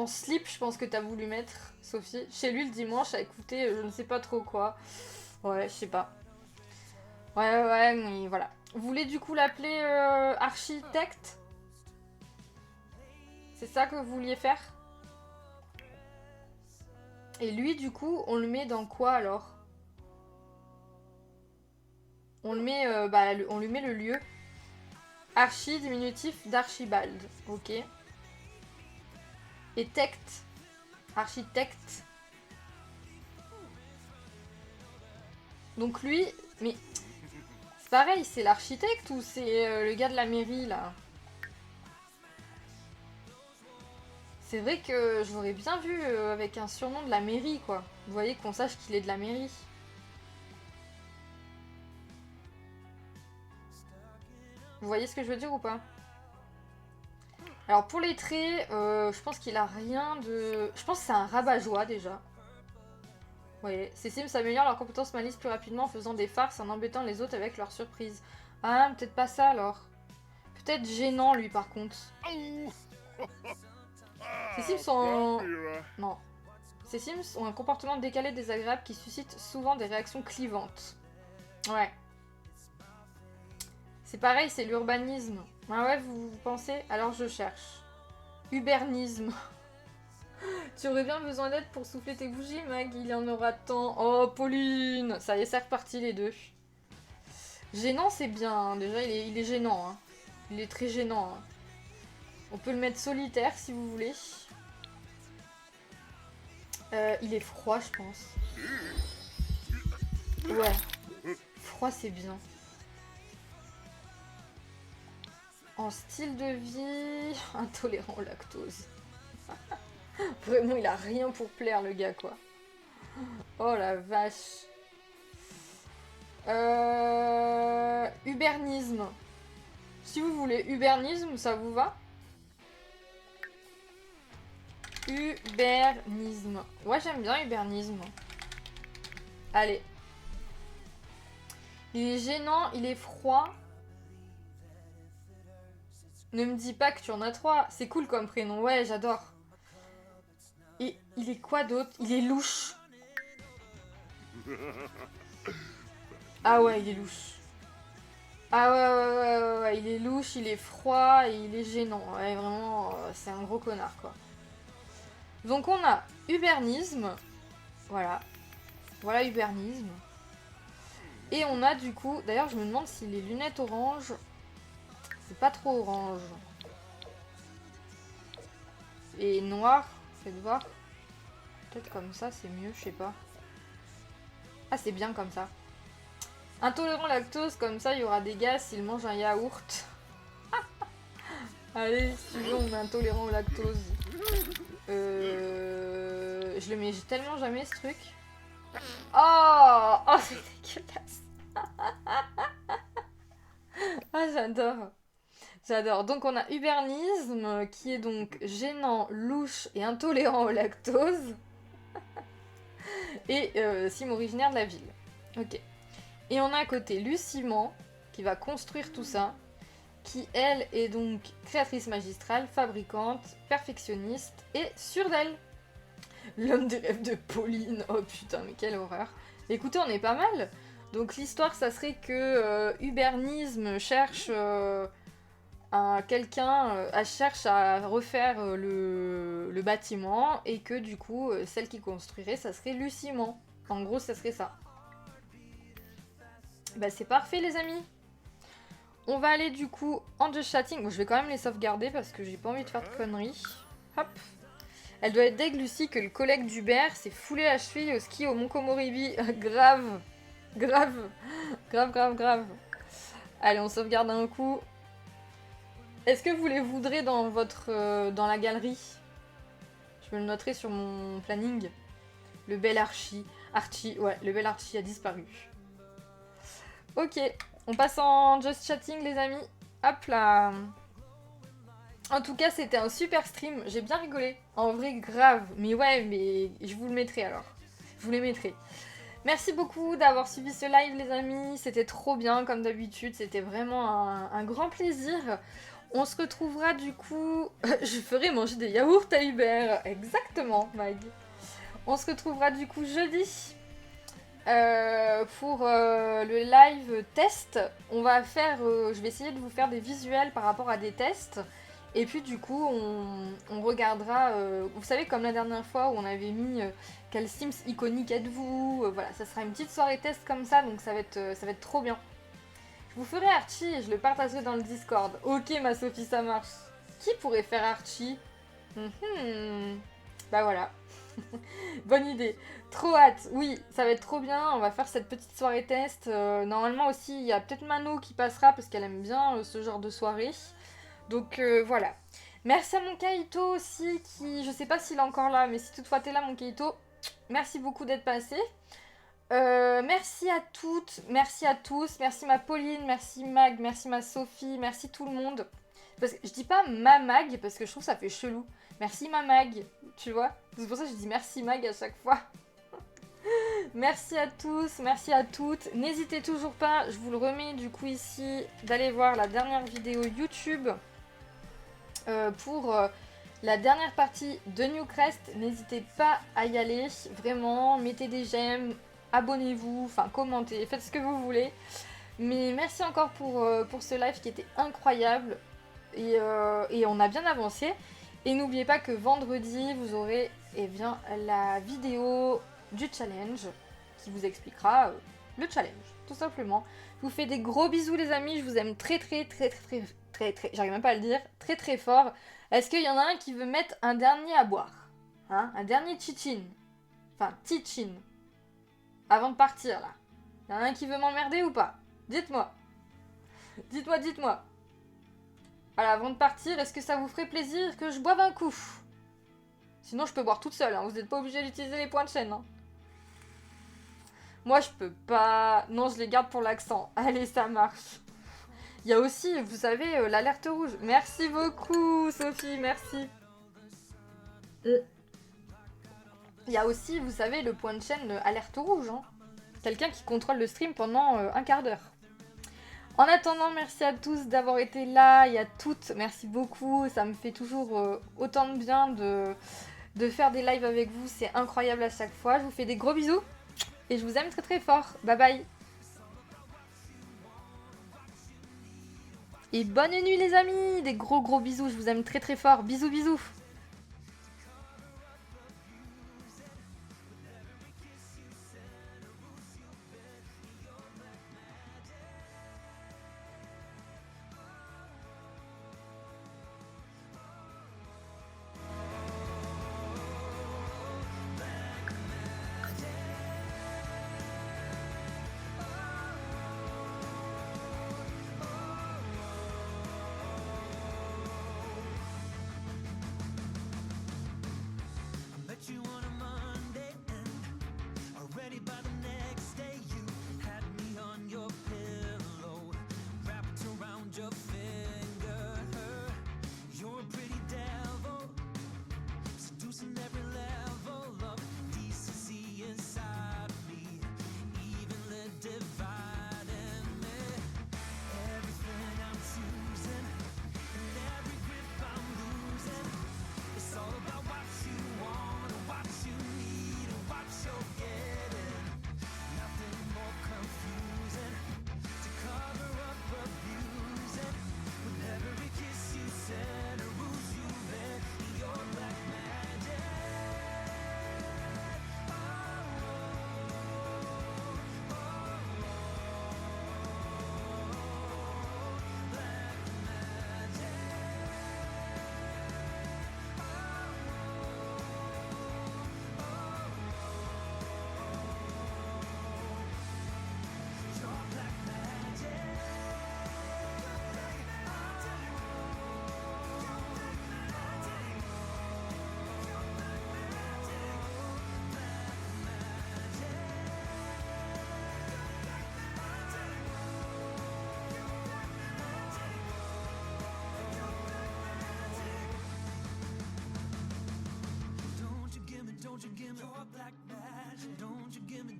slip, je pense que t'as voulu mettre, Sophie. Chez lui le dimanche à écouter je ne sais pas trop quoi. Ouais, je sais pas. Ouais, mais voilà. Vous voulez du coup l'appeler architecte? C'est ça que vous vouliez faire? Et lui, du coup, on le met dans quoi alors? On le met, on lui met le lieu. Archi, diminutif d'Archibald. Ok. Et tect. Architecte. Donc lui, mais c'est pareil, c'est l'architecte ou c'est le gars de la mairie là? C'est vrai que je l'aurais bien vu avec un surnom de la mairie quoi. Vous voyez qu'on sache qu'il est de la mairie. Vous voyez ce que je veux dire ou pas? Alors pour les traits, je pense qu'il a rien de... Je pense que c'est un rabat-joie déjà. Vous voyez, ces Sims améliorent leurs compétences malice plus rapidement en faisant des farces, en embêtant les autres avec leurs surprises. Ah, peut-être pas ça alors. Peut-être gênant lui par contre. Ces Sims sont... Non. Ces Sims ont un comportement décalé désagréable qui suscite souvent des réactions clivantes. Ouais. C'est pareil, c'est l'urbanisme. Ah ouais, vous pensez? Alors je cherche. Ubernisme. Tu aurais bien besoin d'aide pour souffler tes bougies, Mag. Il y en aura tant. Oh, Pauline! Ça y est, c'est reparti les deux. Gênant, c'est bien. Hein. Déjà, il est gênant. Hein. Il est très gênant. Hein. On peut le mettre solitaire si vous voulez. Il est froid, je pense. Ouais. Froid, c'est bien. En style de vie... Intolérant au lactose. Vraiment, il a rien pour plaire, le gars, quoi. Oh la vache. Ubernisme. Si vous voulez ubernisme, ça vous va? Ubernisme. Ouais, j'aime bien ubernisme. Allez. Il est gênant, il est froid. Ne me dis pas que tu en as 3. C'est cool comme prénom. Ouais, j'adore. Et il est quoi d'autre? Il est louche. Ah ouais, il est louche. Ah ouais, il est louche, il est froid et il est gênant. Ouais, vraiment, c'est un gros connard, quoi. Donc on a ubernisme. Voilà. Voilà ubernisme. Et on a du coup... D'ailleurs, je me demande si les lunettes orange... C'est pas trop orange. Et noir, faites voir. Peut-être comme ça, c'est mieux, je sais pas. Ah, c'est bien comme ça. Intolérant lactose, comme ça, il y aura des gars s'ils mangent un yaourt. Allez, si tu veux, on est intolérant au lactose. Je le mets tellement jamais, ce truc. Oh, oh c'est dégueulasse. Ah, j'adore. J'adore. Donc, on a ubernisme, qui est donc gênant, louche et intolérant au lactose. Et sim originaire de la ville. Ok. Et on a à côté Luciment, qui va construire tout ça, qui elle est donc créatrice magistrale, fabricante, perfectionniste et sûre d'elle. L'homme des rêves de Pauline, oh putain mais quelle horreur. Écoutez, on est pas mal. Donc l'histoire ça serait que Ubernisme cherche quelqu'un, cherche à refaire le bâtiment et que du coup celle qui construirait ça serait Luciment. En gros ça serait ça. Bah c'est parfait les amis. On va aller du coup en just chatting. Bon, je vais quand même les sauvegarder parce que j'ai pas envie de faire de conneries. Hop. Elle doit être deg Lucie que le collègue d'Hubert s'est foulé la cheville au ski au Mont Komoribi. Grave. Grave. Grave, grave, grave. Allez, on sauvegarde un coup. Est-ce que vous les voudrez dans votre dans la galerie? Je me le noterai sur mon planning. Le bel Archie. Archie, ouais, le bel Archie a disparu. Ok, on passe en just chatting les amis. Hop là. En tout cas, c'était un super stream. J'ai bien rigolé. En vrai, grave. Mais ouais, mais je vous le mettrai alors. Je vous les mettrai. Merci beaucoup d'avoir suivi ce live les amis, c'était trop bien comme d'habitude, c'était vraiment un grand plaisir. On se retrouvera du coup... Je ferai manger des yaourts à Hubert, exactement Mag. On se retrouvera du coup jeudi pour le live test. On va faire... je vais essayer de vous faire des visuels par rapport à des tests. Et puis du coup on regardera, vous savez comme la dernière fois où on avait mis quel Sims iconique êtes-vous, voilà, ça sera une petite soirée test comme ça, donc ça va être trop bien. Je vous ferai Archie et je le partagerai dans le Discord. Ok ma Sophie, ça marche. Qui pourrait faire Archie? Bah voilà. Bonne idée. Trop hâte. Oui, ça va être trop bien. On va faire cette petite soirée test. Normalement aussi, il y a peut-être Mano qui passera parce qu'elle aime bien ce genre de soirée. Donc voilà. Merci à mon Kaito aussi qui... Je sais pas s'il est encore là, mais si toutefois t'es là mon Kaito, merci beaucoup d'être passé. Merci à toutes, merci à tous, merci ma Pauline, merci Mag, merci ma Sophie, merci tout le monde. Parce que je dis pas ma Mag parce que je trouve que ça fait chelou. Merci ma Mag, tu vois. C'est pour ça que je dis merci Mag à chaque fois. Merci à tous, merci à toutes. N'hésitez toujours pas, je vous le remets du coup ici, d'aller voir la dernière vidéo YouTube pour la dernière partie de Newcrest. N'hésitez pas à y aller, vraiment, mettez des j'aime, abonnez-vous, enfin commentez, faites ce que vous voulez. Mais merci encore pour ce live qui était incroyable et on a bien avancé. Et n'oubliez pas que vendredi, vous aurez la vidéo du challenge qui vous expliquera le challenge, tout simplement. Je vous fais des gros bisous les amis, je vous aime très, j'arrive même pas à le dire, très très fort. Est-ce qu'il y en a un qui veut mettre un dernier à boire, hein, un dernier chichin, enfin tichin, avant de partir là? Il y en a un qui veut m'emmerder ou pas? Dites-moi. Dites-moi. Voilà, avant de partir, est-ce que ça vous ferait plaisir que je boive un coup? Sinon je peux boire toute seule, hein. Vous n'êtes pas obligé d'utiliser les points de chaîne. Hein. Moi je peux pas... Non, je les garde pour l'accent. Allez, ça marche. Il y a aussi, vous savez, l'alerte rouge. Merci beaucoup, Sophie, merci. Il y a aussi, vous savez, le point de chaîne alerte rouge. Hein. Quelqu'un qui contrôle le stream pendant un quart d'heure. En attendant, merci à tous d'avoir été là et à toutes. Merci beaucoup. Ça me fait toujours autant de bien de faire des lives avec vous. C'est incroyable à chaque fois. Je vous fais des gros bisous. Et je vous aime très très fort. Bye bye. Et bonne nuit les amis. Des gros bisous. Je vous aime très très fort. Bisous bisous.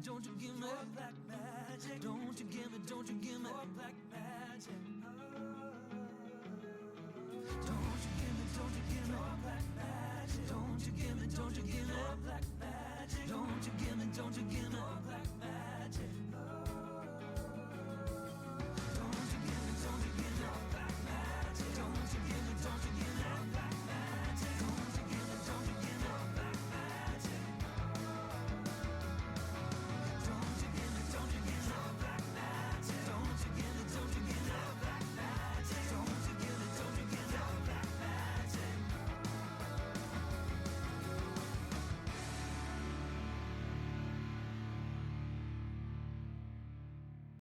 Don't you give me don't you give me more black magic. Don't you give me more black magic. Don't you give me more black magic. Don't you give me more black magic.